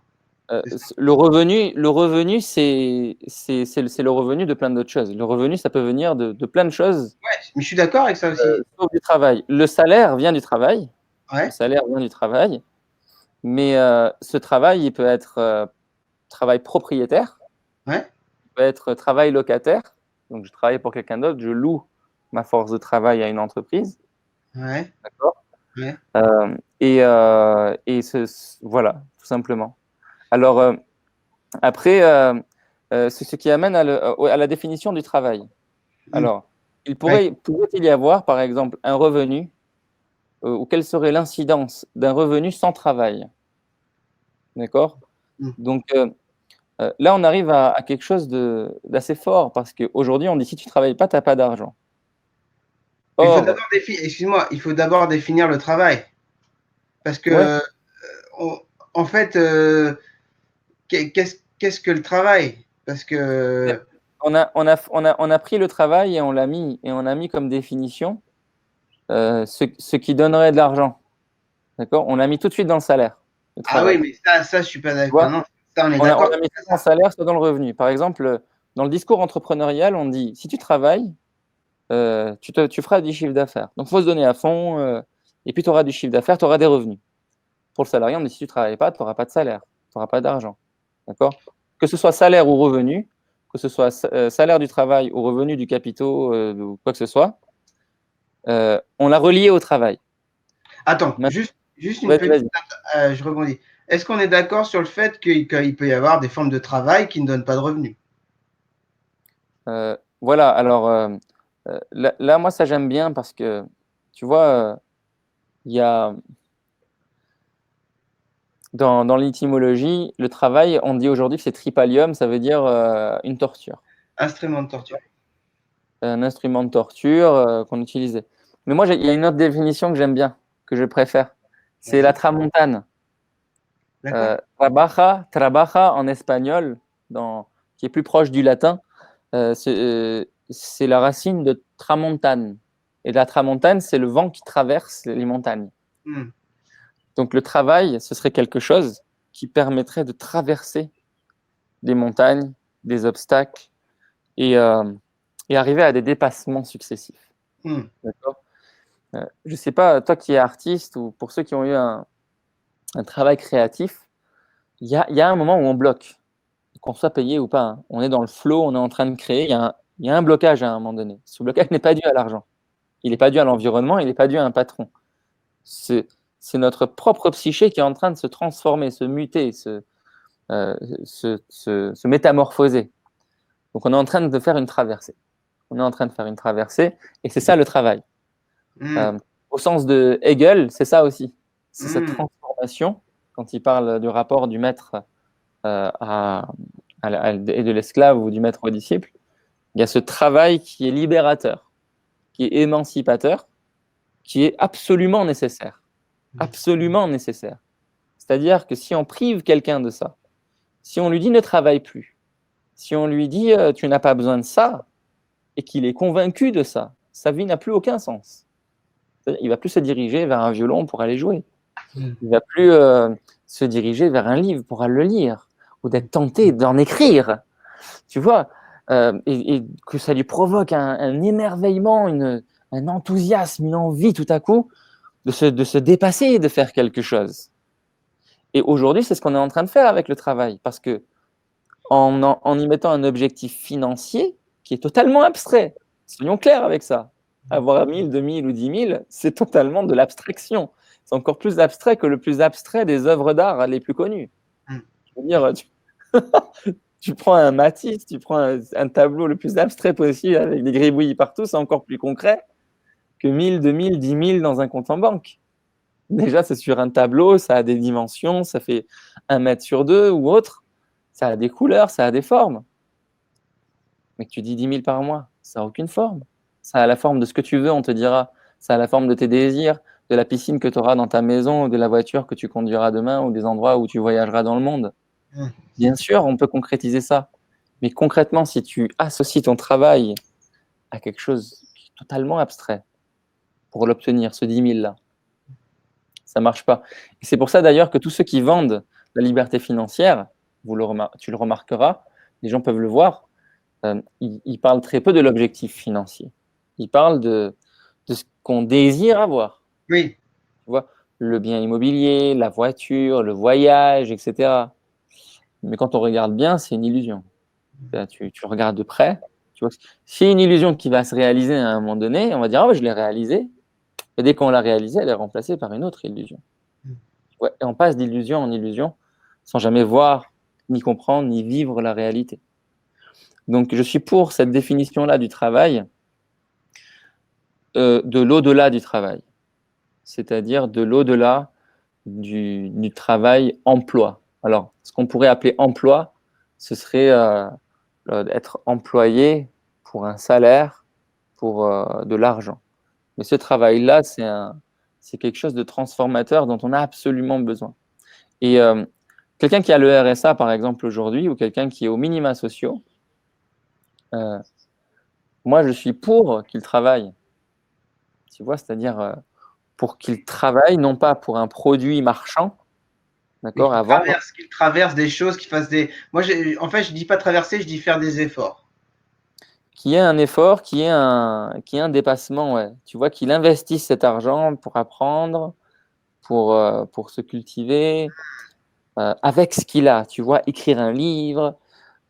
Le revenu, c'est le revenu de plein d'autres choses. Le revenu, ça peut venir de plein de choses. Ouais, mais je suis d'accord avec ça aussi. Sauf du travail. Le salaire vient du travail. Ouais. Le salaire vient du travail. Mais ce travail, il peut être travail propriétaire. Ouais. Il peut être travail locataire. Donc, je travaille pour quelqu'un d'autre. Je loue ma force de travail à une entreprise. Ouais. D'accord. Ouais. Voilà, tout simplement. Alors, après, c'est ce qui amène à la définition du travail. Alors, pourrait-il y avoir, par exemple, un revenu, ou quelle serait l'incidence d'un revenu sans travail? D'accord? Donc, là, on arrive à quelque chose d'assez fort, parce qu'aujourd'hui, on dit si tu ne travailles pas, tu n'as pas d'argent. Or, excuse-moi, il faut d'abord définir le travail. Parce que, ouais. en fait, qu'est-ce que le travail? Parce que on a pris le travail et on l'a mis comme définition ce qui donnerait de l'argent. D'accord? On l'a mis tout de suite dans le salaire, le ah travail. oui, mais ça, je suis pas Tu d'accord. vois? Non, ça, on est On d'accord. a mis ça dans le salaire, soit dans le revenu. Par exemple, dans le discours entrepreneurial, on dit si tu travailles, tu feras du chiffre d'affaires. Donc, il faut se donner à fond, et puis tu auras du chiffre d'affaires, tu auras des revenus. Pour le salarié, on dit si tu ne travailles pas, tu n'auras pas de salaire, tu n'auras pas d'argent. D'accord? Que ce soit salaire ou revenu, que ce soit salaire du travail ou revenu du capitaux, ou quoi que ce soit, on l'a relié au travail. Attends, Maintenant, juste une vas-y. petite, je rebondis. Est-ce qu'on est d'accord sur le fait qu'il peut y avoir des formes de travail qui ne donnent pas de revenus? Voilà, alors là, moi, ça j'aime bien parce que, tu vois, il y a dans l'étymologie, le travail, on dit aujourd'hui que c'est tripalium, ça veut dire une torture. Instrument de torture. Un instrument de torture qu'on utilisait. Mais moi, il y a une autre définition que j'aime bien, que je préfère. C'est la tramontane. Trabaja en espagnol, qui est plus proche du latin, c'est la racine de tramontane. Et la tramontane, c'est le vent qui traverse les montagnes. Donc le travail, ce serait quelque chose qui permettrait de traverser des montagnes, des obstacles, et arriver à des dépassements successifs. D'accord ? Je ne sais pas, toi qui es artiste, ou pour ceux qui ont eu un travail créatif, il y a un moment où on bloque, qu'on soit payé ou pas. Hein. On est dans le flow, on est en train de créer, il y a un blocage à un moment donné. Ce blocage n'est pas dû à l'argent. Il n'est pas dû à l'environnement, il n'est pas dû à un patron. C'est notre propre psyché qui est en train de se transformer, se muter, se métamorphoser. Donc on est en train de faire une traversée. Et c'est ça le travail. Au sens de Hegel, c'est ça aussi. C'est cette transformation, quand il parle du rapport du maître et de l'esclave, ou du maître au disciple. Il y a ce travail qui est libérateur, qui est émancipateur, qui est absolument nécessaire. Absolument nécessaire. C'est-à-dire que si on prive quelqu'un de ça, si on lui dit ne travaille plus, si on lui dit tu n'as pas besoin de ça, et qu'il est convaincu de ça, sa vie n'a plus aucun sens. C'est-à-dire, il va plus se diriger vers un violon pour aller jouer. Il va plus se diriger vers un livre pour aller le lire ou d'être tenté d'en écrire. Tu vois, et que ça lui provoque un émerveillement, un enthousiasme, une envie tout à coup de se dépasser et de faire quelque chose. Et aujourd'hui, c'est ce qu'on est en train de faire avec le travail, parce que en y mettant un objectif financier qui est totalement abstrait, soyons clairs avec ça. Avoir 1000, 2000 ou 10 000, c'est totalement de l'abstraction. C'est encore plus abstrait que le plus abstrait des œuvres d'art les plus connues. Je veux dire, tu prends un Matisse, tu prends un tableau le plus abstrait possible avec des gribouillis partout, c'est encore plus concret que 1000, 2000, 10 000 dans un compte en banque. Déjà, c'est sur un tableau, ça a des dimensions, ça fait 1 mètre sur 2 ou autre, ça a des couleurs, ça a des formes. Mais que tu dis 10 000 par mois, ça n'a aucune forme. Ça a la forme de ce que tu veux, on te dira. Ça a la forme de tes désirs, de la piscine que tu auras dans ta maison, ou de la voiture que tu conduiras demain, ou des endroits où tu voyageras dans le monde. Bien sûr, on peut concrétiser ça. Mais concrètement, si tu associes ton travail à quelque chose qui est totalement abstrait pour l'obtenir, ce 10 000-là, ça ne marche pas. Et c'est pour ça d'ailleurs que tous ceux qui vendent la liberté financière, tu le remarqueras, les gens peuvent le voir, ils parlent très peu de l'objectif financier. Ils parlent de ce qu'on désire avoir. Oui. Tu vois, le bien immobilier, la voiture, le voyage, etc. Mais quand on regarde bien, c'est une illusion. Tu regardes de près, tu vois, c'est une illusion qui va se réaliser à un moment donné, on va dire, ah ouais, je l'ai réalisée. Et dès qu'on l'a réalisée, elle est remplacée par une autre illusion. Ouais, et on passe d'illusion en illusion sans jamais voir, ni comprendre, ni vivre la réalité. Donc, je suis pour cette définition-là du travail, de l'au-delà du travail, c'est-à-dire de l'au-delà du travail emploi. Alors, ce qu'on pourrait appeler emploi, ce serait être employé pour un salaire, pour de l'argent. Mais ce travail-là, c'est quelque chose de transformateur dont on a absolument besoin. Et quelqu'un qui a le RSA, par exemple, aujourd'hui, ou quelqu'un qui est aux minima sociaux, moi, je suis pour qu'il travaille. Tu vois, c'est-à-dire pour qu'il travaille, non pas pour un produit marchand, d'accord, à vendre. Qu'il traverse des choses, qu'il fasse des. Moi, en fait, je dis pas traverser, je dis faire des efforts. Qu'il y ait un effort, qu'il y ait un dépassement, ouais. Tu vois, qu'il investisse cet argent pour apprendre, pour se cultiver, avec ce qu'il a. Tu vois, écrire un livre,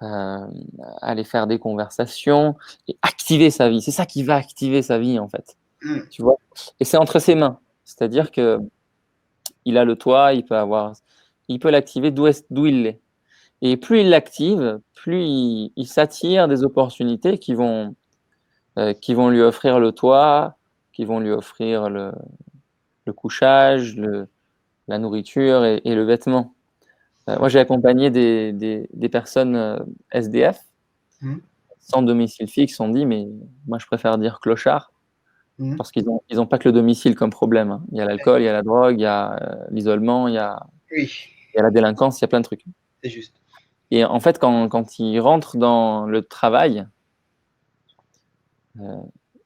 aller faire des conversations et activer sa vie. C'est ça qui va activer sa vie, en fait. Tu vois, et c'est entre ses mains. C'est-à-dire que il a le toit, il peut l'activer d'où il est. Et plus il l'active, plus il s'attire des opportunités qui vont lui offrir le toit, qui vont lui offrir le couchage, la nourriture et le vêtement. Moi, j'ai accompagné des personnes SDF, sans domicile fixe. On dit, mais moi, je préfère dire clochard, parce qu'ils ont pas que le domicile comme problème, hein. Il y a l'alcool, il y a la drogue, il y a l'isolement, il y a la délinquance, il y a plein de trucs. C'est juste. Et en fait, quand ils rentrent dans le travail, il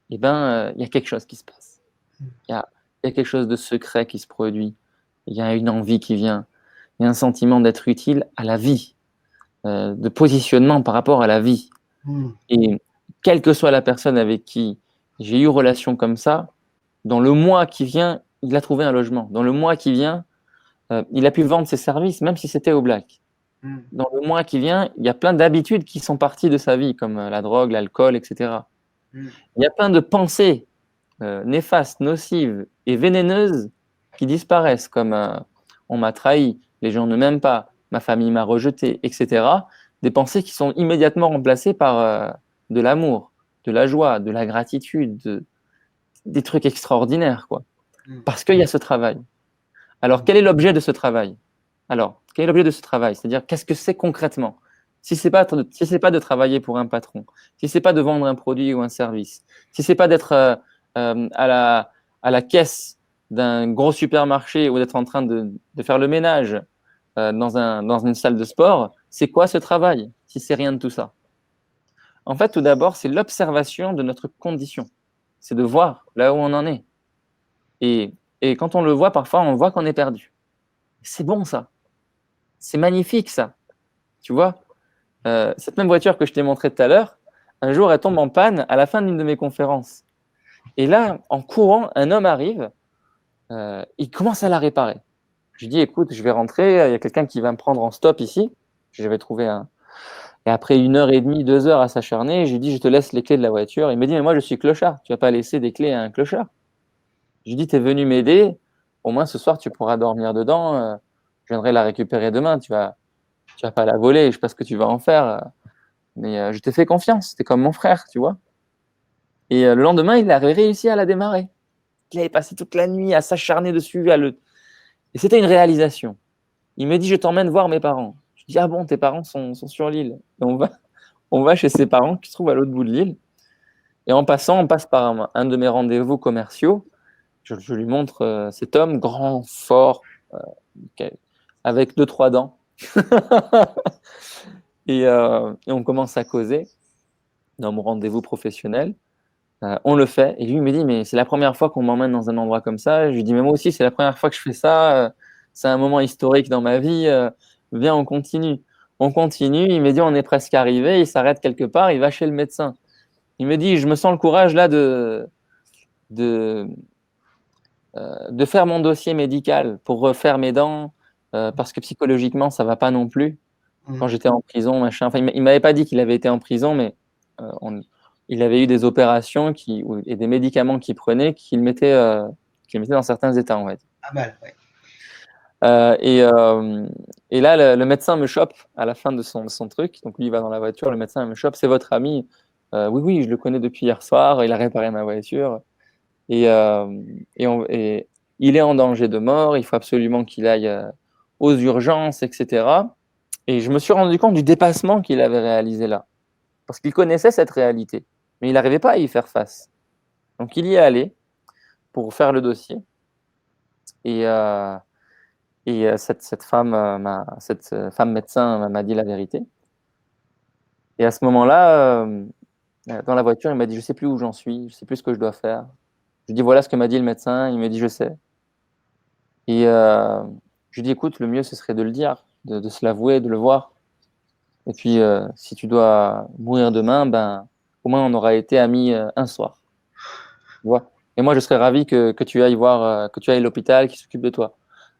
y a quelque chose qui se passe. Il y a quelque chose de secret qui se produit. Il y a une envie qui vient. Il y a un sentiment d'être utile à la vie, de positionnement par rapport à la vie. Et quelle que soit la personne avec qui j'ai eu relation comme ça, dans le mois qui vient, il a trouvé un logement. Dans le mois qui vient, il a pu vendre ses services, même si c'était au black. Dans le mois qui vient, il y a plein d'habitudes qui sont parties de sa vie, comme la drogue, l'alcool, etc. Il y a plein de pensées néfastes, nocives et vénéneuses qui disparaissent, comme on m'a trahi, les gens ne m'aiment pas, ma famille m'a rejeté, etc. Des pensées qui sont immédiatement remplacées par de l'amour, de la joie, de la gratitude, des trucs extraordinaires, quoi. Parce qu'il y a ce travail. Alors, quel est l'objet de ce travail? C'est-à-dire, qu'est-ce que c'est concrètement? Si c'est pas de travailler pour un patron, si c'est pas de vendre un produit ou un service, si c'est pas d'être à la caisse d'un gros supermarché ou d'être en train de faire le ménage dans une salle de sport, c'est quoi ce travail si c'est rien de tout ça? En fait, tout d'abord, c'est l'observation de notre condition. C'est de voir là où on en est. Et, et quand on le voit, parfois, on voit qu'on est perdu. C'est bon, ça. C'est magnifique, ça. Tu vois, cette même voiture que je t'ai montrée tout à l'heure, un jour, elle tombe en panne à la fin d'une de mes conférences. Et là, en courant, un homme arrive, il commence à la réparer. Je lui dis, écoute, je vais rentrer, il y a quelqu'un qui va me prendre en stop ici. J'avais trouvé un... Et après 1h30, 2 heures à s'acharner, je lui dis, je te laisse les clés de la voiture. Il me dit, mais moi, je suis clochard. Tu vas pas laisser des clés à un clochard. Je lui dis, tu es venu m'aider. Au moins, ce soir, tu pourras dormir dedans. Je viendrai la récupérer demain. Tu vas pas la voler. Je sais pas ce que tu vas en faire. Mais je t'ai fait confiance. T'es comme mon frère, tu vois. Et le lendemain, il avait réussi à la démarrer. Il avait passé toute la nuit à s'acharner dessus. Et c'était une réalisation. Il me dit, je t'emmène voir mes parents. Je dis, ah bon, tes parents sont sur l'île. Et on va chez ses parents qui se trouvent à l'autre bout de l'île. Et en passant, on passe par un de mes rendez-vous commerciaux. Je lui montre cet homme grand, fort, avec 2-3 dents. Et on commence à causer dans mon rendez-vous professionnel. On le fait. Et lui il me dit, mais c'est la première fois qu'on m'emmène dans un endroit comme ça. Je lui dis, mais moi aussi, c'est la première fois que je fais ça. C'est un moment historique dans ma vie. Viens, on continue. On continue. Il me dit, on est presque arrivé. Il s'arrête quelque part. Il va chez le médecin. Il me dit, je me sens le courage là de, de faire mon dossier médical pour refaire mes dents, parce que psychologiquement, ça va pas non plus. Quand j'étais en prison, machin. Enfin, il m'avait pas dit qu'il avait été en prison, mais il avait eu des opérations et des médicaments qu'il prenait qu'il mettait dans certains états, on va dire. Ah mal, ouais. Et là, le médecin me chope à la fin de son truc. Donc lui, il va dans la voiture, le médecin me chope. C'est votre ami? Oui, oui, je le connais depuis hier soir. Il a réparé ma voiture. Et il est en danger de mort. Il faut absolument qu'il aille aux urgences, etc. Et je me suis rendu compte du dépassement qu'il avait réalisé là. Parce qu'il connaissait cette réalité, mais il n'arrivait pas à y faire face. Donc il y est allé pour faire le dossier. Et cette femme médecin m'a dit la vérité. Et à ce moment-là, dans la voiture, il m'a dit, je ne sais plus où j'en suis, je ne sais plus ce que je dois faire. Je lui dis, voilà ce que m'a dit le médecin. Il me dit, je sais. Et je lui dis, écoute, le mieux, ce serait de le dire, de se l'avouer, de le voir. Et puis, si tu dois mourir demain, ben, au moins, on aura été amis un soir. Tu vois. Et moi, je serais ravi que tu ailles voir, que tu ailles à l'hôpital, qu'ils s'occupent de toi.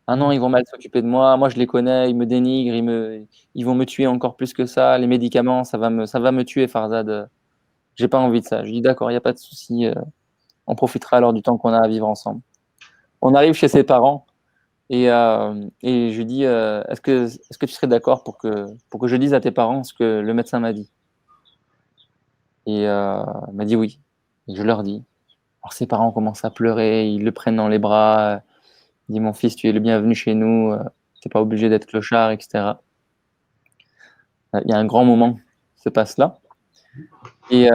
Ah non, ils vont mal s'occuper de moi. Moi, je les connais, ils me dénigrent, ils vont me tuer encore plus que ça. Les médicaments, ça va me tuer, Farzad. J'ai pas envie de ça. Je dis d'accord, il n'y a pas de souci. On profitera alors du temps qu'on a à vivre ensemble. On arrive chez ses parents et je lui dis est-ce que tu serais d'accord pour que je dise à tes parents ce que le médecin m'a dit? Et il m'a dit oui. Et je leur dis. Alors ses parents commencent à pleurer, ils le prennent dans les bras. Il dit mon fils, tu es le bienvenu chez nous. Tu n'es pas obligé d'être clochard, etc. Il y a un grand moment qui se passe là. Et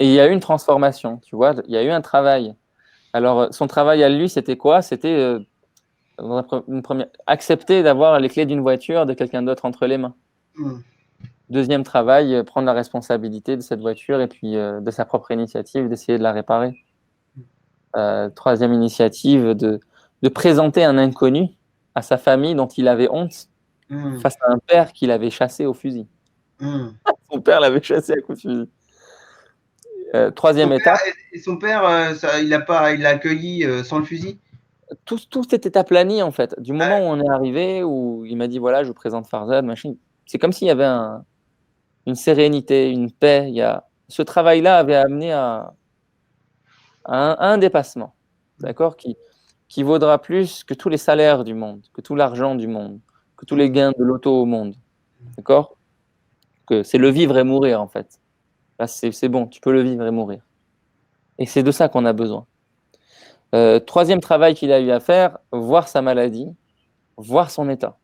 il y a eu une transformation, tu vois. Il y a eu un travail. Alors, son travail à lui, c'était quoi? C'était accepter d'avoir les clés d'une voiture de quelqu'un d'autre entre les mains. Deuxième travail, prendre la responsabilité de cette voiture et puis de sa propre initiative, d'essayer de la réparer. Troisième initiative, de présenter un inconnu à sa famille dont il avait honte face à un père qu'il avait chassé au fusil. Son père l'avait chassé à coups de fusil. Troisième étape. Et son père, il l'a accueilli sans le fusil? Tout était aplani en fait. Du moment où on est arrivé, où il m'a dit voilà, je vous présente Farzad, machin. C'est comme s'il y avait une sérénité, une paix. Ce travail-là avait amené à un dépassement, d'accord, qui vaudra plus que tous les salaires du monde, que tout l'argent du monde, que tous les gains de l'auto au monde, d'accord? Que c'est le vivre et mourir en fait. Là, c'est bon, tu peux le vivre et mourir. Et c'est de ça qu'on a besoin. Troisième travail qu'il a eu à faire, voir sa maladie, voir son état.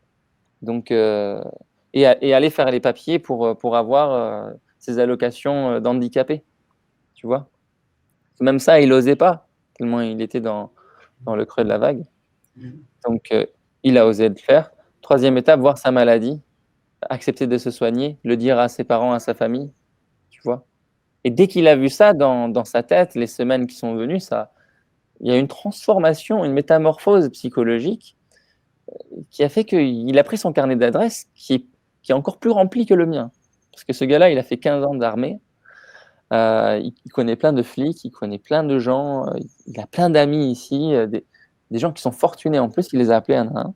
Donc, et aller faire les papiers pour avoir ses allocations d'handicapé. Tu vois? Même ça, il n'osait pas, tellement il était dans le creux de la vague. Donc, il a osé le faire. Troisième étape, voir sa maladie, accepter de se soigner, le dire à ses parents, à sa famille. tu vois. Et dès qu'il a vu ça dans sa tête, les semaines qui sont venues, il y a une transformation, une métamorphose psychologique qui a fait qu'il a pris son carnet d'adresses qui est encore plus rempli que le mien. Parce que ce gars-là, il a fait 15 ans d'armée, il connaît plein de flics, il connaît plein de gens, il a plein d'amis ici, des gens qui sont fortunés en plus, il les a appelés un à un.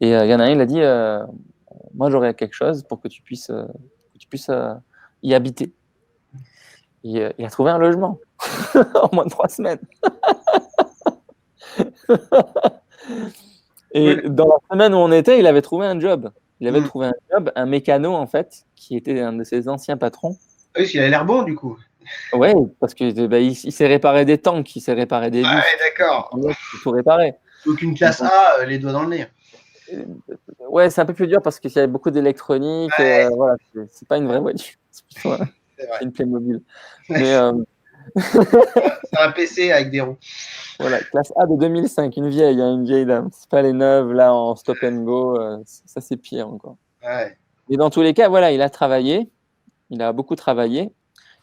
Et il y en a un, il a dit moi j'aurais quelque chose pour que tu puisses y habiter. Et, il a trouvé un logement en moins de 3 semaines. Et dans la semaine où on était, il avait trouvé un job. Il avait trouvé un job, un mécano en fait, qui était un de ses anciens patrons. Oui, il a l'air bon du coup. Ouais, parce que il s'est réparé des tanks, il s'est réparé des Ah bus, ouais, d'accord. il s'est tout réparé. Aucune classe A, les doigts dans le nez. Ouais, c'est un peu plus dur parce qu'il y a beaucoup d'électronique. Ouais. Voilà, c'est pas une vraie voiture, c'est plutôt C'est vrai. une Playmobil. Mais C'est un PC avec des roues. voilà, classe A de 2005, une vieille dame. C'est pas les neuves là en stop and go, ça c'est pire encore. Ouais. Mais dans tous les cas, voilà, il a travaillé, il a beaucoup travaillé.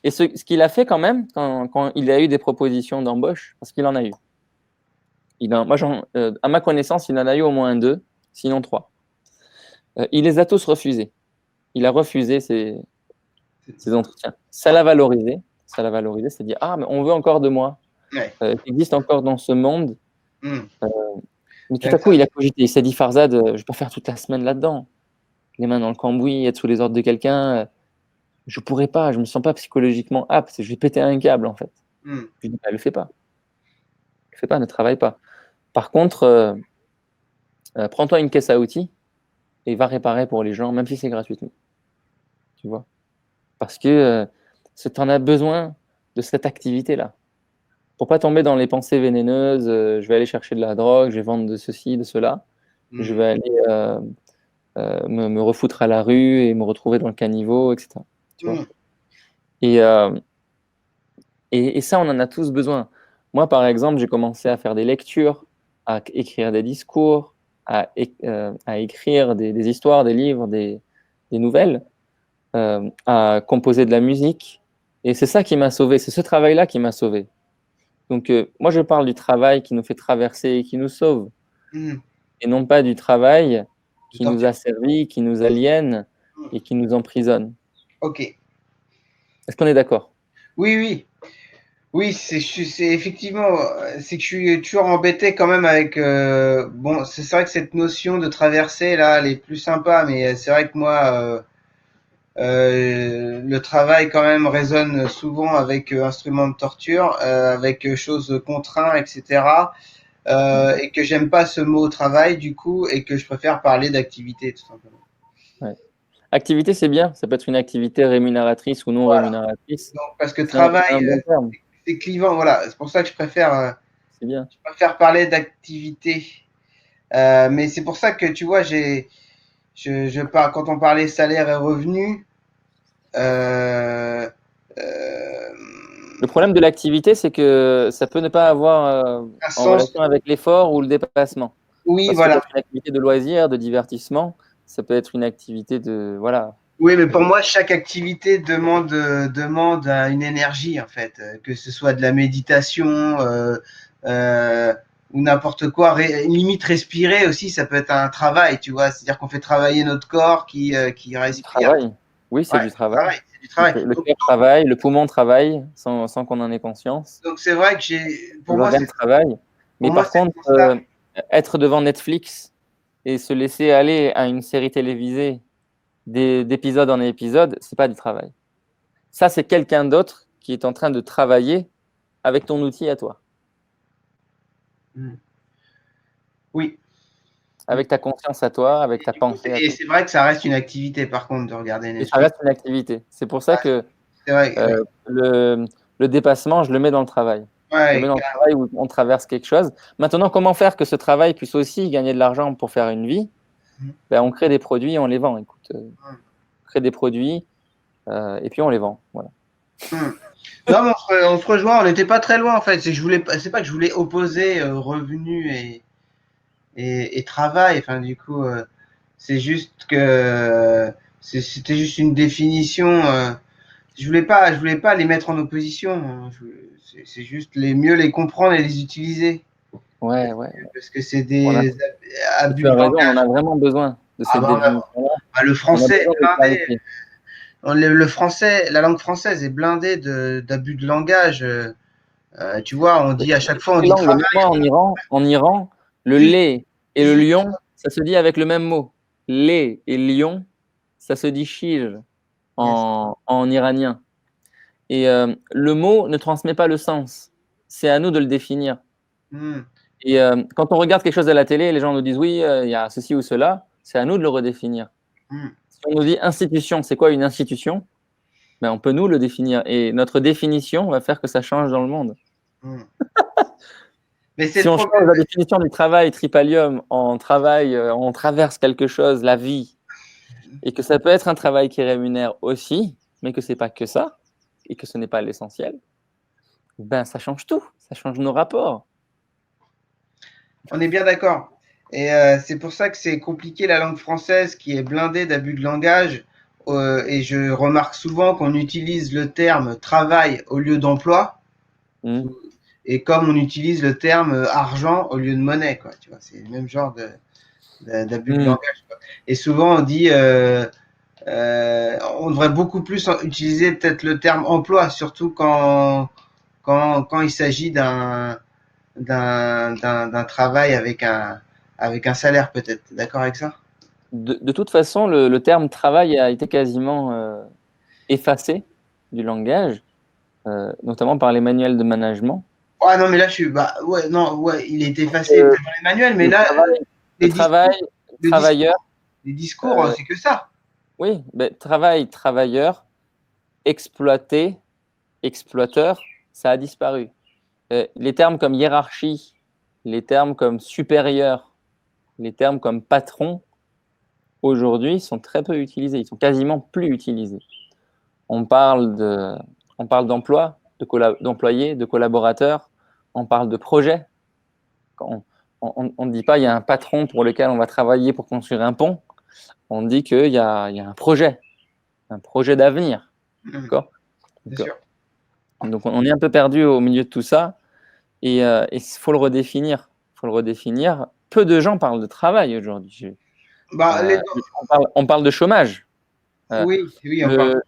Et ce qu'il a fait quand même, quand il a eu des propositions d'embauche, parce qu'il en a eu. À ma connaissance, il en a eu au moins 2, sinon 3. Il les a tous refusés. Il a refusé ces entretiens. Ça l'a valorisé, c'est dire ah mais on veut encore de moi. Ouais. Tu existes encore dans ce monde. Mm. Mais tout à coup, il a cogité. Il s'est dit Farzad, je vais pas faire toute la semaine là-dedans. Les mains dans le cambouis, être sous les ordres de quelqu'un. Je pourrais pas. Je me sens pas psychologiquement apte. Je vais péter un câble en fait. Mm. Je lui dis le fais pas. Le fais pas, ne travaille pas. Par contre, prends-toi une caisse à outils et va réparer pour les gens, même si c'est gratuitement. Tu vois. Parce que tu en as besoin de cette activité-là. Pour pas tomber dans les pensées vénéneuses, je vais aller chercher de la drogue, je vais vendre de ceci, de cela. Je vais aller me refoutre à la rue et me retrouver dans le caniveau, etc. Tu vois. Et ça, on en a tous besoin. Moi, par exemple, j'ai commencé à faire des lectures, à écrire des discours, à écrire des histoires, des livres, des nouvelles, à composer de la musique. Et c'est ça qui m'a sauvé, c'est ce travail-là qui m'a sauvé. Donc, moi, je parle du travail qui nous fait traverser et qui nous sauve, et non pas du travail qui nous asservit, qui nous aliène et qui nous emprisonne. Ok. Est-ce qu'on est d'accord? Oui, oui. Oui, c'est effectivement, c'est que je suis toujours embêté quand même avec. Bon, c'est vrai que cette notion de traversée là, elle est plus sympa, mais c'est vrai que moi, le travail quand même résonne souvent avec instruments de torture, avec choses contraintes, etc. Et que j'aime pas ce mot travail du coup, et que je préfère parler d'activité tout simplement. Ouais. Activité, c'est bien. Ça peut être une activité rémunératrice ou non Voilà. rémunératrice. Donc, parce que C'est un travail, bon terme. c'est clivant. Voilà, c'est pour ça que je préfère. C'est bien. Je préfère parler d'activité. Mais c'est pour ça que tu vois, quand on parlait salaire et revenu, euh, euh, Le problème de l'activité, c'est que ça peut ne pas avoir un en sens. relation avec l'effort ou le dépassement. Oui, Parce que ça peut voilà. être une activité de loisir, de divertissement. Ça peut être une activité de voilà. Oui, mais pour moi, chaque activité demande une énergie en fait, que ce soit de la méditation ou n'importe quoi. Limite respirer aussi, ça peut être un travail, tu vois. C'est-à-dire qu'on fait travailler notre corps qui Du respire. travail. Oui, c'est Ouais, du c'est du travail. travail. C'est du travail. Le cœur travaille, le poumon travaille sans qu'on en ait conscience. Donc c'est vrai que pour Les moi, organes travaillent. Mais par c'est contre, pour ça. être devant Netflix et se laisser aller à une série télévisée d'épisode en épisode, c'est pas du travail. Ça, c'est quelqu'un d'autre qui est en train de travailler avec ton outil à toi, Oui. avec ta conscience à toi, avec ta pensée à Et toi. c'est vrai que ça reste une activité par contre de regarder Et ça Netflix. reste une activité. C'est pour ça que C'est vrai. le dépassement, je le mets dans le travail. Je le mets Ouais, dans le travail où on traverse quelque chose. Maintenant, comment faire que ce travail puisse aussi gagner de l'argent pour faire une vie? Ben, on crée des produits et on les vend. Écoute, on crée des produits et puis on les vend. Voilà. Non, mais on se rejoint, on n'était pas très loin en fait. C'est pas que je voulais opposer revenu et travail. Enfin, du coup, c'est juste que c'était juste une définition. je voulais pas les mettre en opposition, hein. C'est juste mieux les comprendre et les utiliser. Ouais, ouais. Parce que c'est On a, des abus tu de as raison, on en langage. a vraiment besoin de Ah cette bah, définition-là. le On a français est besoin de blindé. clarifier. Le français, la langue française est blindée d'abus de langage. Tu vois, on dit à chaque fois, on Les dit langues, travail. même moi en Iran, le lait et le Juste, lion, ça se dit avec le même mot. Lait et lion, ça se dit shir yes. en iranien. Et le mot ne transmet pas le sens. C'est à nous de le définir. Hmm, Et quand on regarde quelque chose à la télé, les gens nous disent oui, il y a ceci ou cela. C'est à nous de le redéfinir. hmm, Si on nous dit institution, c'est quoi une institution? Ben, on peut nous le définir. Et notre définition va faire que ça change dans le monde. hmm. Mais c'est Si le on change problème. la définition du travail, tripalium, en travail, on traverse quelque chose, la vie, et que ça peut être un travail qui rémunère aussi, mais que c'est pas que ça, et que ce n'est pas l'essentiel, ben ça change tout, ça change nos rapports. On est bien d'accord. Et c'est pour ça que c'est compliqué la langue française qui est blindée d'abus de langage. Et je remarque souvent qu'on utilise le terme travail au lieu d'emploi. Hmm. Et comme on utilise le terme argent au lieu de monnaie, quoi. Tu vois, c'est le même genre d'abus de Hmm. langage, quoi. Et souvent on dit, on devrait beaucoup plus utiliser peut-être le terme emploi, surtout quand il s'agit d'un travail avec un salaire peut-être. D'accord avec ça? De toute façon, le terme travail a été quasiment effacé du langage, notamment par les manuels de management. Ah non, mais là je suis, bah ouais, non, ouais, il est effacé Euh, peut-être dans les manuels, mais le là, travail, le les discours, travail, le discours, travailleur, les discours, euh, c'est que ça. oui, ben, travail, travailleur, exploité, exploiteur, ça a disparu. Les termes comme hiérarchie, les termes comme supérieur, les termes comme patron, aujourd'hui, sont très peu utilisés. Ils sont quasiment plus utilisés. On parle de, on parle d'emploi, d'employés, de collaborateurs. On parle de projet. On ne dit pas il y a un patron pour lequel on va travailler pour construire un pont. On dit qu'il y a un projet d'avenir. Mmh, D'accord? c'est Donc, sûr. on est un peu perdu au milieu de tout ça. Et il faut le redéfinir. Faut le redéfinir. Peu de gens parlent de travail aujourd'hui. Bah, Euh, on parle de chômage. Euh, oui, oui, on parle.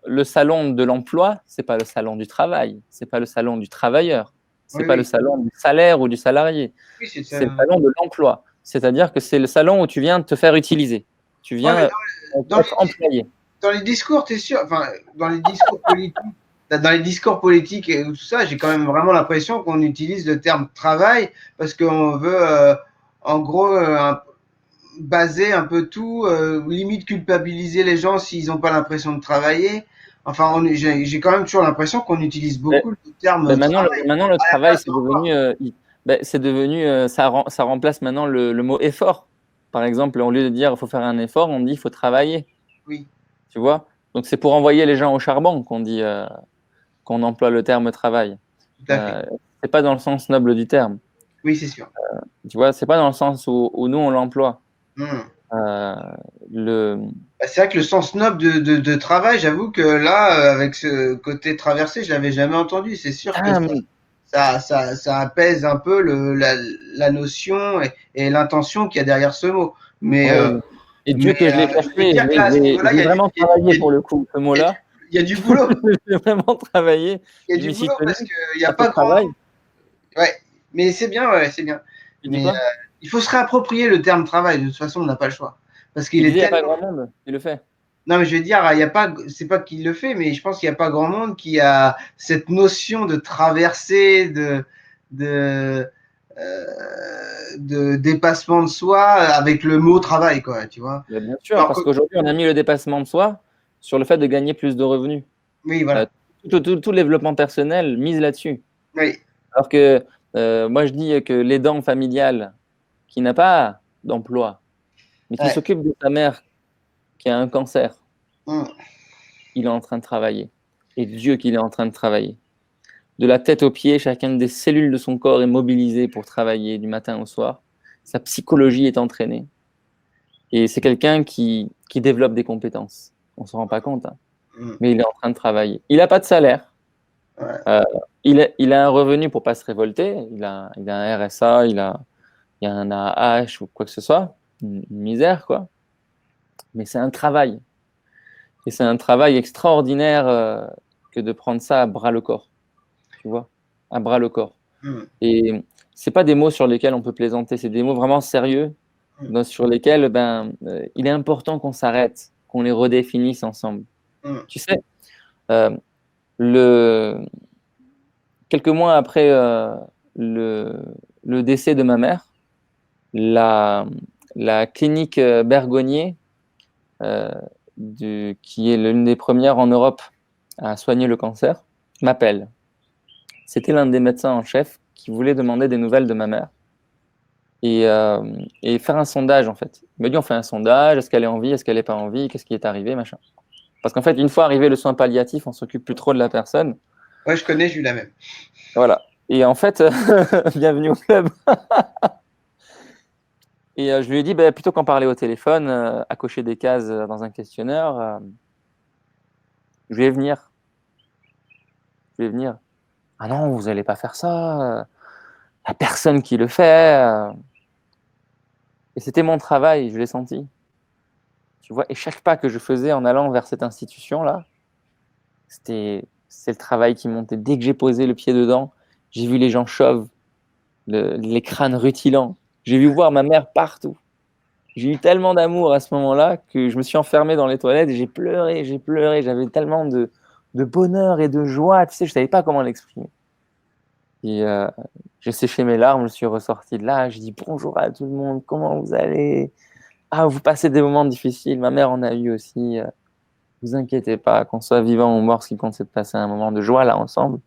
le salon de l'emploi, c'est pas le salon du travail, c'est pas le salon du travailleur, c'est Oui, pas le oui, salon du salaire ou du salarié, oui, c'est ça. c'est le salon de l'emploi. C'est-à-dire que c'est le salon où tu viens te faire utiliser, tu Ouais, mais viens dans être employé. dans les discours, t'es sûr, enfin, dans les discours politiques, dans les discours politiques et tout ça, j'ai quand même vraiment l'impression qu'on utilise le terme travail parce qu'on veut, en gros, baser un peu tout, limite culpabiliser les gens s'ils n'ont pas l'impression de travailler. Enfin, j'ai quand même toujours l'impression qu'on utilise Ben, beaucoup le terme ben maintenant, travail maintenant, le à la travail, place c'est d'emploi. devenu, ça remplace maintenant le mot effort. Par exemple, au lieu de dire il faut faire un effort, on dit il faut travailler. Oui, Tu vois? Donc c'est pour envoyer les gens au charbon qu'on dit, qu'on emploie le terme travail. tout à fait. Euh, c'est pas dans le sens noble du terme. Oui, c'est sûr. Tu vois, c'est pas dans le sens où nous on l'emploie. Hmm. Euh, le, Bah, c'est vrai que le sens noble de travail, j'avoue que là, avec ce côté traversé, je l'avais jamais entendu. C'est sûr que ah, ça apaise un peu la notion et l'intention qu'il y a derrière ce mot. Mais, ouais, et Dieu que je l'ai je veux cherché, dire que là, à ce niveau-là, je l'ai vraiment travaillé pour le coup, ce mot-là. il y a du boulot. J'ai vraiment travaillé, Il y a je du m'y suis boulot tenu, parce qu'il n'y a ça se pas grand. travaille. Ouais, mais c'est bien, ouais, c'est bien. Tu dis Mais quoi? il faut se réapproprier le terme travail. De toute façon, on n'a pas le choix. Parce Je qu'il disais, est il n'y a pas tellement. grand monde qui le fait. Non, mais je veux dire, il y a pas, c'est pas qu'il le fait, mais je pense qu'il n'y a pas grand monde qui a cette notion de traversée, de, euh, de dépassement de soi avec le mot travail, quoi, tu vois. Mais bien sûr, Alors parce que, qu'aujourd'hui, on a mis le dépassement de soi sur le fait de gagner plus de revenus. oui, Euh, voilà. tout le développement personnel mise là-dessus. Oui, Alors que moi, je dis que l'aidant familial qui n'a pas d'emploi, mais qui ouais. s'occupe de sa mère qui a un cancer, Hum. il est en train de travailler. Et Dieu qu'il est en train de travailler. De la tête aux pieds, chacune des cellules de son corps est mobilisée pour travailler du matin au soir. Sa psychologie est entraînée. Et c'est quelqu'un qui développe des compétences. On ne se rend pas compte, hein. mais il est en train de travailler. Il n'a pas de salaire. Ouais. Il a un revenu pour pas se révolter. Il a un RSA, il a un AAH ou quoi que ce soit. Une misère, quoi. Mais c'est un travail. Et c'est un travail extraordinaire que de prendre ça à bras le corps. Tu vois, à bras le corps. Et c'est pas des mots sur lesquels on peut plaisanter, c'est des mots vraiment sérieux sur lesquels il est important qu'on s'arrête, qu'on les redéfinisse ensemble. Tu sais, euh, quelques mois après le décès de ma mère, la clinique Bergonié, qui est l'une des premières en Europe à soigner le cancer, m'appelle. C'était l'un des médecins en chef qui voulait demander des nouvelles de ma mère et faire un sondage, en fait. Il m'a dit, on fait un sondage, est-ce qu'elle est en vie, est-ce qu'elle n'est pas en vie, qu'est-ce qui est arrivé, machin. Parce qu'en fait, une fois arrivé le soin palliatif, on s'occupe plus trop de la personne. Ouais, je connais, j'ai eu la même. Voilà. Et en fait, bienvenue au club. Et je lui ai dit, plutôt qu'en parler au téléphone, à cocher des cases dans un questionnaire, je vais venir. Je vais venir. Ah non, vous n'allez pas faire ça. Il n'y a personne qui le fait. Et c'était mon travail, je l'ai senti. Tu vois, et chaque pas que je faisais en allant vers cette institution-là, c'est le travail qui montait. Dès que j'ai posé le pied dedans, j'ai vu les gens chauves, les crânes rutilants. J'ai vu voir ma mère partout. J'ai eu tellement d'amour à ce moment-là que je me suis enfermé dans les toilettes et j'ai pleuré. J'avais tellement de bonheur et de joie. Tu sais, je ne savais pas comment l'exprimer. Et j'ai séché mes larmes, je suis ressorti de là. Je dis bonjour à tout le monde, comment vous allez? Ah, vous passez des moments difficiles. Ma mère en a eu aussi. Vous inquiétez pas, qu'on soit vivant ou mort, ce qui compte, c'est de passer un moment de joie là ensemble.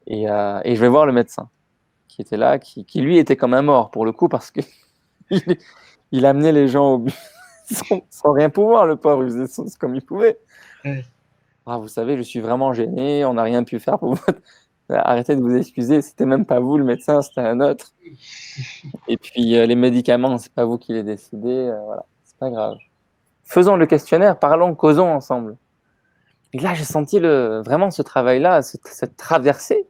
Et je vais voir le médecin qui était là, qui lui était comme un mort pour le coup, parce que il amenait les gens au but sans rien pouvoir, le pauvre, il faisait comme il pouvait. Ah, vous savez, je suis vraiment gêné, on n'a rien pu faire pour vous. Arrêtez de vous excuser, c'était même pas vous le médecin, c'était un autre. Et puis les médicaments, c'est pas vous qui les décidez, voilà, c'est pas grave. Faisons le questionnaire, parlons, causons ensemble. Et là, j'ai senti vraiment ce travail-là, cette traversée,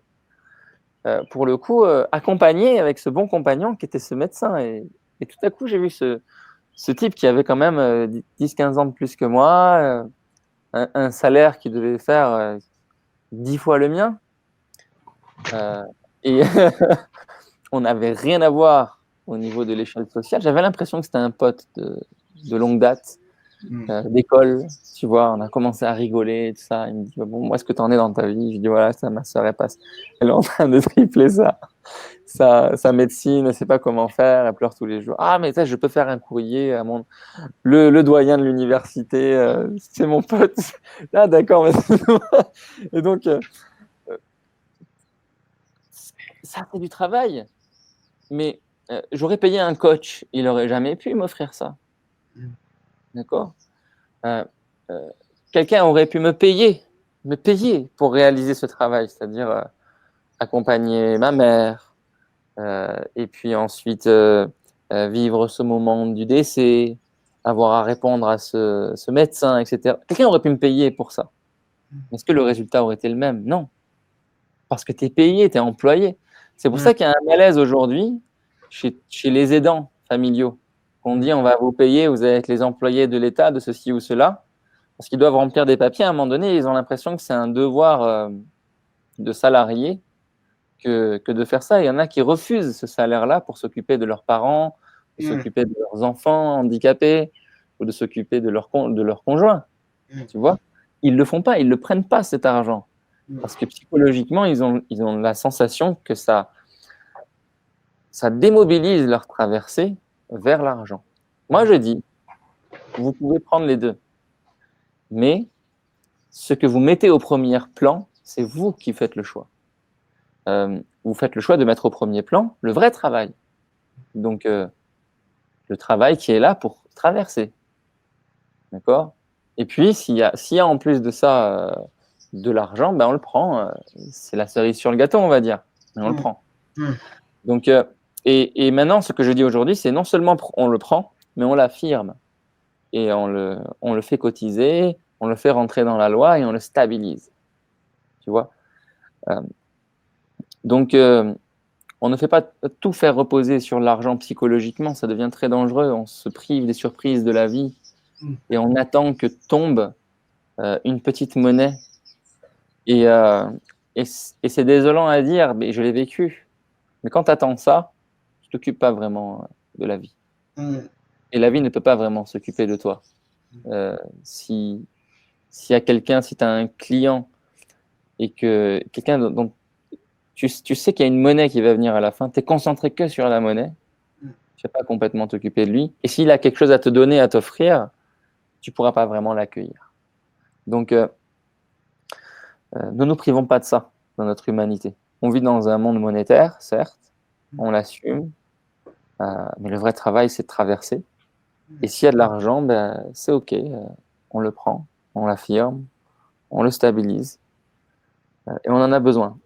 pour le coup, accompagné avec ce bon compagnon qui était ce médecin. Et tout à coup, j'ai vu ce type qui avait quand même 10-15 ans de plus que moi, un salaire qui devait faire 10 fois le mien. Et on n'avait rien à voir au niveau de l'échelle sociale. J'avais l'impression que c'était un pote de longue date. D'école, tu vois, on a commencé à rigoler et tout ça. Il me dit, bon, moi, est-ce que tu en es dans ta vie? Je dis, voilà, ça, ma soeur, elle est en train de tripler sa médecine, elle ne sait pas comment faire, elle pleure tous les jours. Ah, mais ça, je peux faire un courrier à le doyen de l'université, c'est mon pote. Ah, d'accord. Et donc, ça, c'est du travail. Mais j'aurais payé un coach, il n'aurait jamais pu m'offrir ça. D'accord? Quelqu'un aurait pu me payer pour réaliser ce travail, c'est-à-dire accompagner ma mère, et puis ensuite vivre ce moment du décès, avoir à répondre à ce médecin, etc. Quelqu'un aurait pu me payer pour ça. Mais est-ce que le résultat aurait été le même? Non. Parce que tu es payé, tu es employé. C'est pour ça qu'il y a un malaise aujourd'hui chez les aidants familiaux. Qu'on dit, on va vous payer, vous allez être les employés de l'État, de ceci ou cela. Parce qu'ils doivent remplir des papiers, à un moment donné, ils ont l'impression que c'est un devoir de salarié que de faire ça. Il y en a qui refusent ce salaire-là pour s'occuper de leurs parents, de s'occuper de leurs enfants handicapés ou de s'occuper de leur conjoint. Tu vois? Ils ne le font pas, ils ne le prennent pas cet argent. Parce que psychologiquement, ils ont la sensation que ça démobilise leur traversée vers l'argent. Moi, je dis, vous pouvez prendre les deux. Mais ce que vous mettez au premier plan, c'est vous qui faites le choix. Vous faites le choix de mettre au premier plan le vrai travail. Donc, le travail qui est là pour traverser. D'accord? Et puis, s'il y a en plus de ça de l'argent, on le prend. C'est la cerise sur le gâteau, on va dire. Mais on le prend. Donc, et maintenant, ce que je dis aujourd'hui, c'est non seulement on le prend, mais on l'affirme. Et on le fait cotiser, on le fait rentrer dans la loi et on le stabilise. Tu vois? Donc, on ne fait pas tout faire reposer sur l'argent psychologiquement, ça devient très dangereux. On se prive des surprises de la vie et on attend que tombe une petite monnaie. Et c'est désolant à dire, mais je l'ai vécu. Mais quand tu attends ça, tu ne t'occupes pas vraiment de la vie. Et la vie ne peut pas vraiment s'occuper de toi. S'il y a quelqu'un, si tu as un client et que quelqu'un dont tu sais qu'il y a une monnaie qui va venir à la fin, tu es concentré que sur la monnaie, tu ne vas pas complètement t'occuper de lui. Et s'il a quelque chose à te donner, à t'offrir, tu ne pourras pas vraiment l'accueillir. Donc, ne nous privons pas de ça dans notre humanité. On vit dans un monde monétaire, certes, on l'assume, mais le vrai travail, c'est de traverser. Et s'il y a de l'argent, ben, c'est OK, on le prend, on l'affirme, on le stabilise, et on en a besoin.